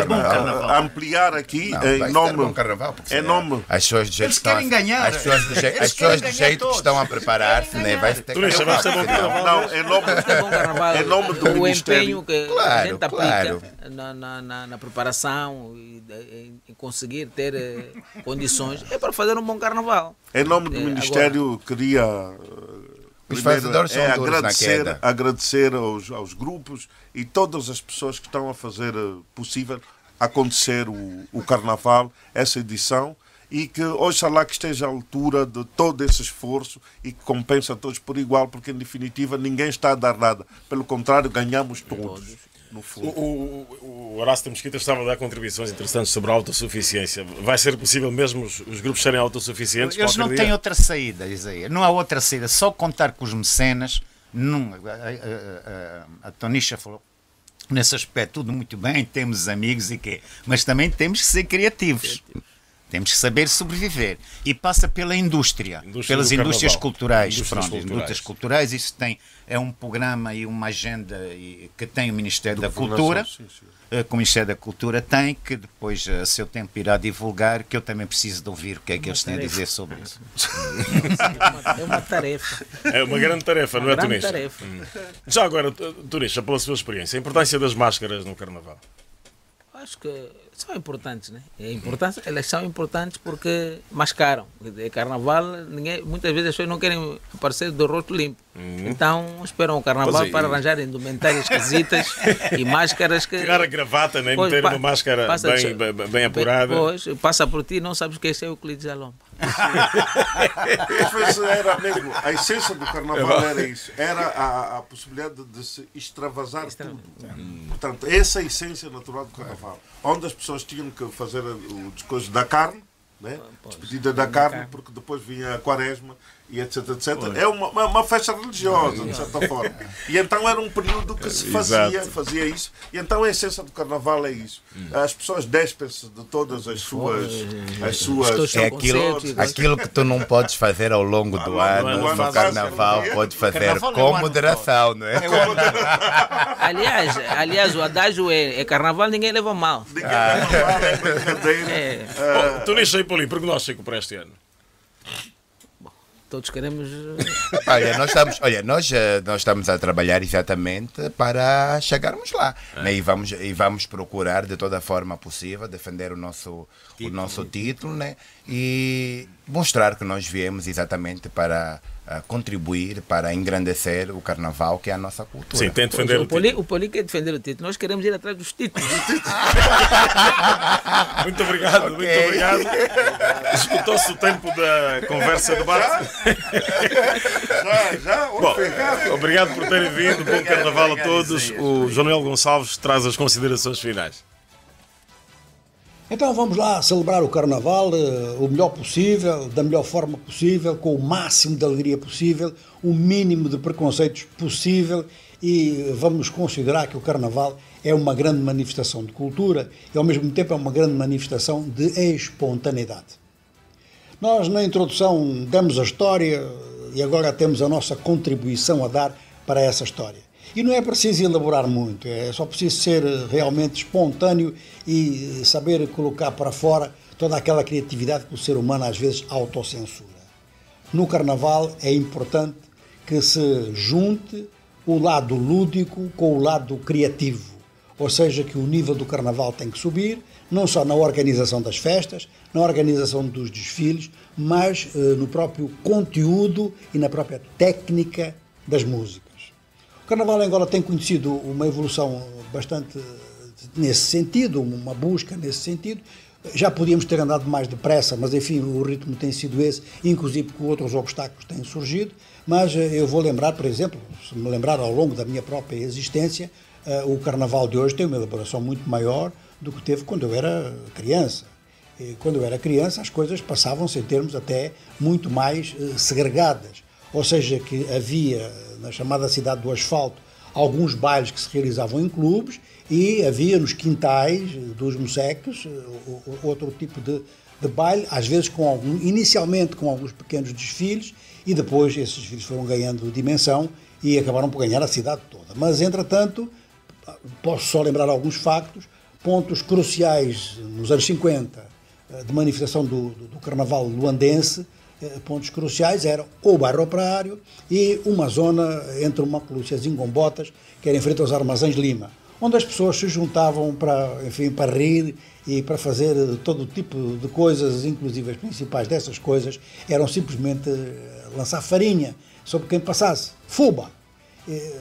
bom carnaval. Ampliar aqui em nome as pessoas do jeito que querem ganhar, as pessoas do jeito que estão a preparar-se, né? Vai ter carnaval. Em nome do Ministério, o empenho que a gente aplica na preparação e em conseguir ter condições é para fazer um bom carnaval. Em nome do Ministério, queria Os fazedores são duros na queda. Agradecer aos grupos e todas as pessoas que estão a fazer possível acontecer o Carnaval, essa edição, e que oxalá que esteja à altura de todo esse esforço e que compensa todos por igual, porque em definitiva ninguém está a dar nada. Pelo contrário, ganhamos todos. No fundo. O Horácio de Mesquita estava a dar contribuições interessantes sobre a autossuficiência. Vai ser possível mesmo os grupos serem autossuficientes? Eles não têm outra saída, Isaías. Não há outra saída. Só contar com os mecenas. A Tonisha falou nesse aspecto tudo muito bem, temos amigos e quê? Mas também temos que ser criativos. Temos que saber sobreviver. E passa pela indústria pelas indústrias culturais. Indústrias culturais, isso é um programa e uma agenda que tem o Ministério da Cultura, que o Ministério da Cultura tem, que depois, a seu tempo, irá divulgar, que eu também preciso de ouvir o que é que eles têm a dizer sobre isso. É uma tarefa. É uma grande tarefa, não é, Tonisha? Já agora, Tonisha, pela sua experiência, a importância das máscaras no Carnaval? Acho que são importantes, né? Elas são importantes porque mascaram. É Carnaval, muitas vezes as pessoas não querem aparecer do rosto limpo. Então esperam o Carnaval para arranjar indumentárias esquisitas e máscaras que... Tirar a gravata, né? Meter uma máscara bem apurada. Depois passa por ti e não sabes que esse é o Euclides Alomba. Era mesmo, a essência do Carnaval era isso. Era a possibilidade de se extravasar tudo. Portanto, essa é a essência natural do Carnaval. Onde as pessoas tinham que fazer as coisas da carne, né? Despedida da carne, porque depois vinha a Quaresma e etc. É uma festa religiosa, de certa forma. E então era um período que se fazia isso. E então a essência do Carnaval é isso. As pessoas despem-se de todas as suas é aquilo que tu não podes fazer ao longo do ano, no Carnaval, pode fazer com moderação, não é? Aliás, o adágio é Carnaval, ninguém leva mal. Ninguém leva mal, é brincadeira. Tonisha e Paulinho, prognóstico para este ano? Todos queremos... nós estamos a trabalhar exatamente para chegarmos lá. Né? E vamos procurar de toda a forma possível defender o nosso título, né? E mostrar que nós viemos exatamente para contribuir, para engrandecer o Carnaval, que é a nossa cultura. Sim, tem de defender o título. O Paulinho quer defender o título. Nós queremos ir atrás dos títulos. Muito obrigado, muito obrigado. Escutou-se o tempo da conversa-debate. Bom, obrigado por terem vindo. Bom Carnaval a todos. O João Noel Gonçalves traz as considerações finais. Então vamos lá celebrar o Carnaval o melhor possível, da melhor forma possível, com o máximo de alegria possível, o mínimo de preconceitos possível, e vamos considerar que o Carnaval é uma grande manifestação de cultura e ao mesmo tempo é uma grande manifestação de espontaneidade. Nós na introdução demos a história e agora temos a nossa contribuição a dar para essa história. E não é preciso elaborar muito, é só preciso ser realmente espontâneo e saber colocar para fora toda aquela criatividade que o ser humano às vezes autocensura. No Carnaval é importante que se junte o lado lúdico com o lado criativo, ou seja, que o nível do Carnaval tem que subir, não só na organização das festas, na organização dos desfiles, mas no próprio conteúdo e na própria técnica das músicas. O Carnaval em Angola tem conhecido uma evolução bastante nesse sentido, uma busca nesse sentido. Já podíamos ter andado mais depressa, mas enfim, o ritmo tem sido esse, inclusive com outros obstáculos têm surgido. Mas eu vou lembrar, por exemplo, se me lembrar ao longo da minha própria existência, o Carnaval de hoje tem uma elaboração muito maior do que teve quando eu era criança. E quando eu era criança, as coisas passavam-se em termos até muito mais segregadas. Ou seja, que havia, na chamada cidade do asfalto, alguns bailes que se realizavam em clubes e havia nos quintais dos moceques outro tipo de baile, às vezes inicialmente com alguns pequenos desfiles e depois esses desfiles foram ganhando dimensão e acabaram por ganhar a cidade toda. Mas, entretanto, posso só lembrar alguns factos, pontos cruciais nos anos 50 de manifestação do Carnaval luandense. Pontos cruciais eram o bairro Operário e uma zona entre o Maclúcia e as Ingombotas, que era em frente aos Armazéns Lima, onde as pessoas se juntavam para rir e para fazer todo tipo de coisas, inclusive as principais dessas coisas eram simplesmente lançar farinha sobre quem passasse. Fuba.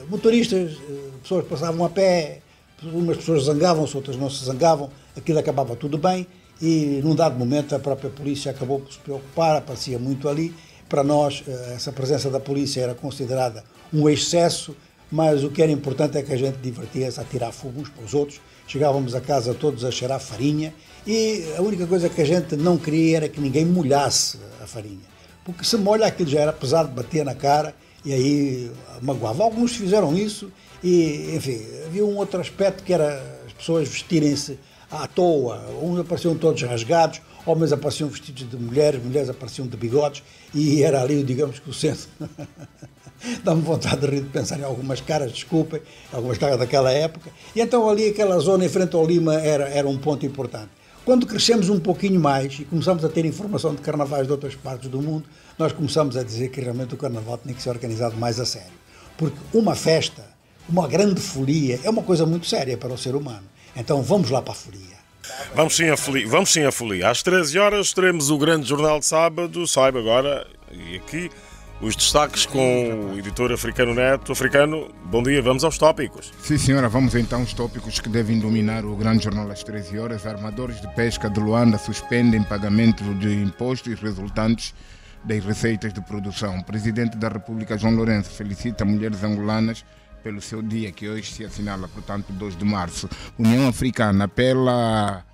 Motoristas, pessoas que passavam a pé, umas pessoas zangavam-se, outras não se zangavam, aquilo acabava tudo bem e num dado momento a própria polícia acabou por se preocupar, aparecia muito ali. Para nós, essa presença da polícia era considerada um excesso, mas o que era importante é que a gente divertia-se a tirar fogo uns para os outros, chegávamos a casa todos a cheirar farinha e a única coisa que a gente não queria era que ninguém molhasse a farinha, porque se molha aquilo já era pesado, batia na cara e aí magoava. Alguns fizeram isso e, enfim, havia um outro aspecto que era as pessoas vestirem-se à toa, uns apareciam todos rasgados, homens apareciam vestidos de mulheres, mulheres apareciam de bigodes e era ali, digamos que o centro. Dá-me vontade de rir de pensar em algumas caras, desculpem, algumas caras daquela época. E então ali aquela zona em frente ao Lima era um ponto importante. Quando crescemos um pouquinho mais e começamos a ter informação de carnavais de outras partes do mundo, nós começamos a dizer que realmente o carnaval tinha que ser organizado mais a sério. Porque uma festa, uma grande folia, é uma coisa muito séria para o ser humano. Então vamos lá para a folia. Vamos sim à folia. Às 13 horas teremos o grande jornal de sábado. Saiba agora, e aqui, os destaques com o editor Africano Neto. Africano, bom dia, vamos aos tópicos. Sim, senhora, vamos então aos tópicos que devem dominar o grande jornal às 13 horas. Armadores de pesca de Luanda suspendem pagamento de impostos resultantes das receitas de produção. O presidente da República, João Lourenço, felicita mulheres angolanas pelo seu dia, que hoje se assinala, portanto, 2 de março. União Africana apela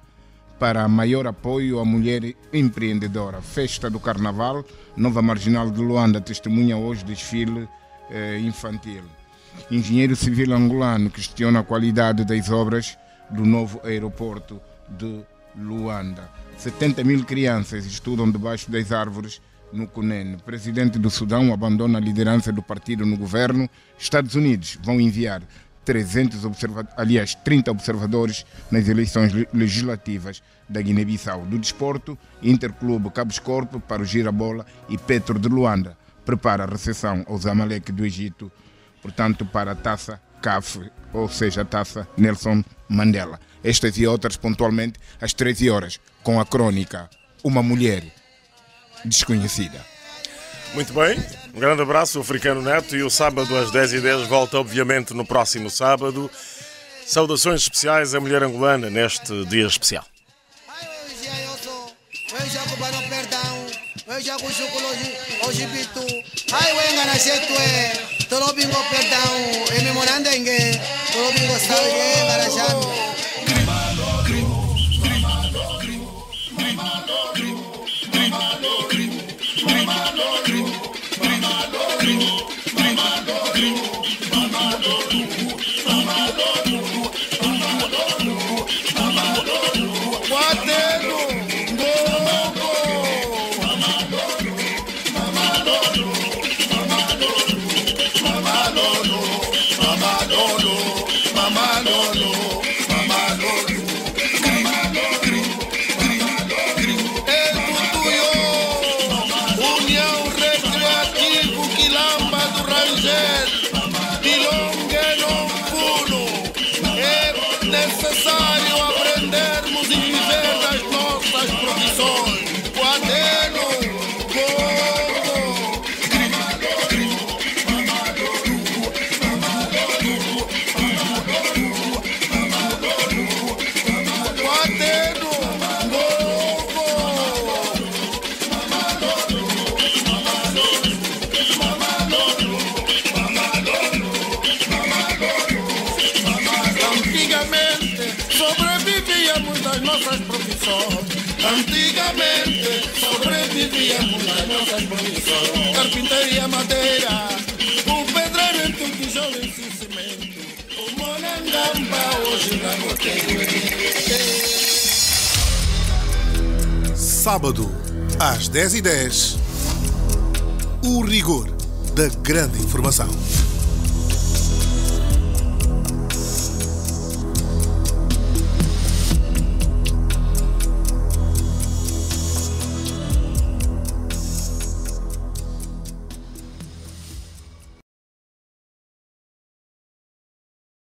para maior apoio à mulher empreendedora. Festa do Carnaval, Nova Marginal de Luanda testemunha hoje desfile infantil. Engenheiro civil angolano questiona a qualidade das obras do novo aeroporto de Luanda. 70 mil crianças estudam debaixo das árvores no Cunene. Presidente do Sudão abandona a liderança do partido no governo. Estados Unidos vão enviar 30 observadores nas eleições legislativas da Guiné-Bissau. Do desporto, Interclube Cabos Corpo para o Girabola e Petro de Luanda prepara a recepção ao Zamalek do Egito, portanto, para a taça CAF, ou seja, a taça Nelson Mandela. Estas e outras pontualmente às 13 horas, com a crônica Uma Mulher Desconhecida. Muito bem, um grande abraço, o Africano Neto, e o sábado às 10h10 volta obviamente no próximo sábado. Saudações especiais à mulher angolana neste dia especial. Necessário aprendermos e viver das nossas profissões. Antigamente sobrevivíamos nas nossas profissões. Carpintaria, madeira, o pedreiro entre o tijolo e o cimento. O monangamba hoje não tem. Sábado, às 10h10, o rigor da grande informação.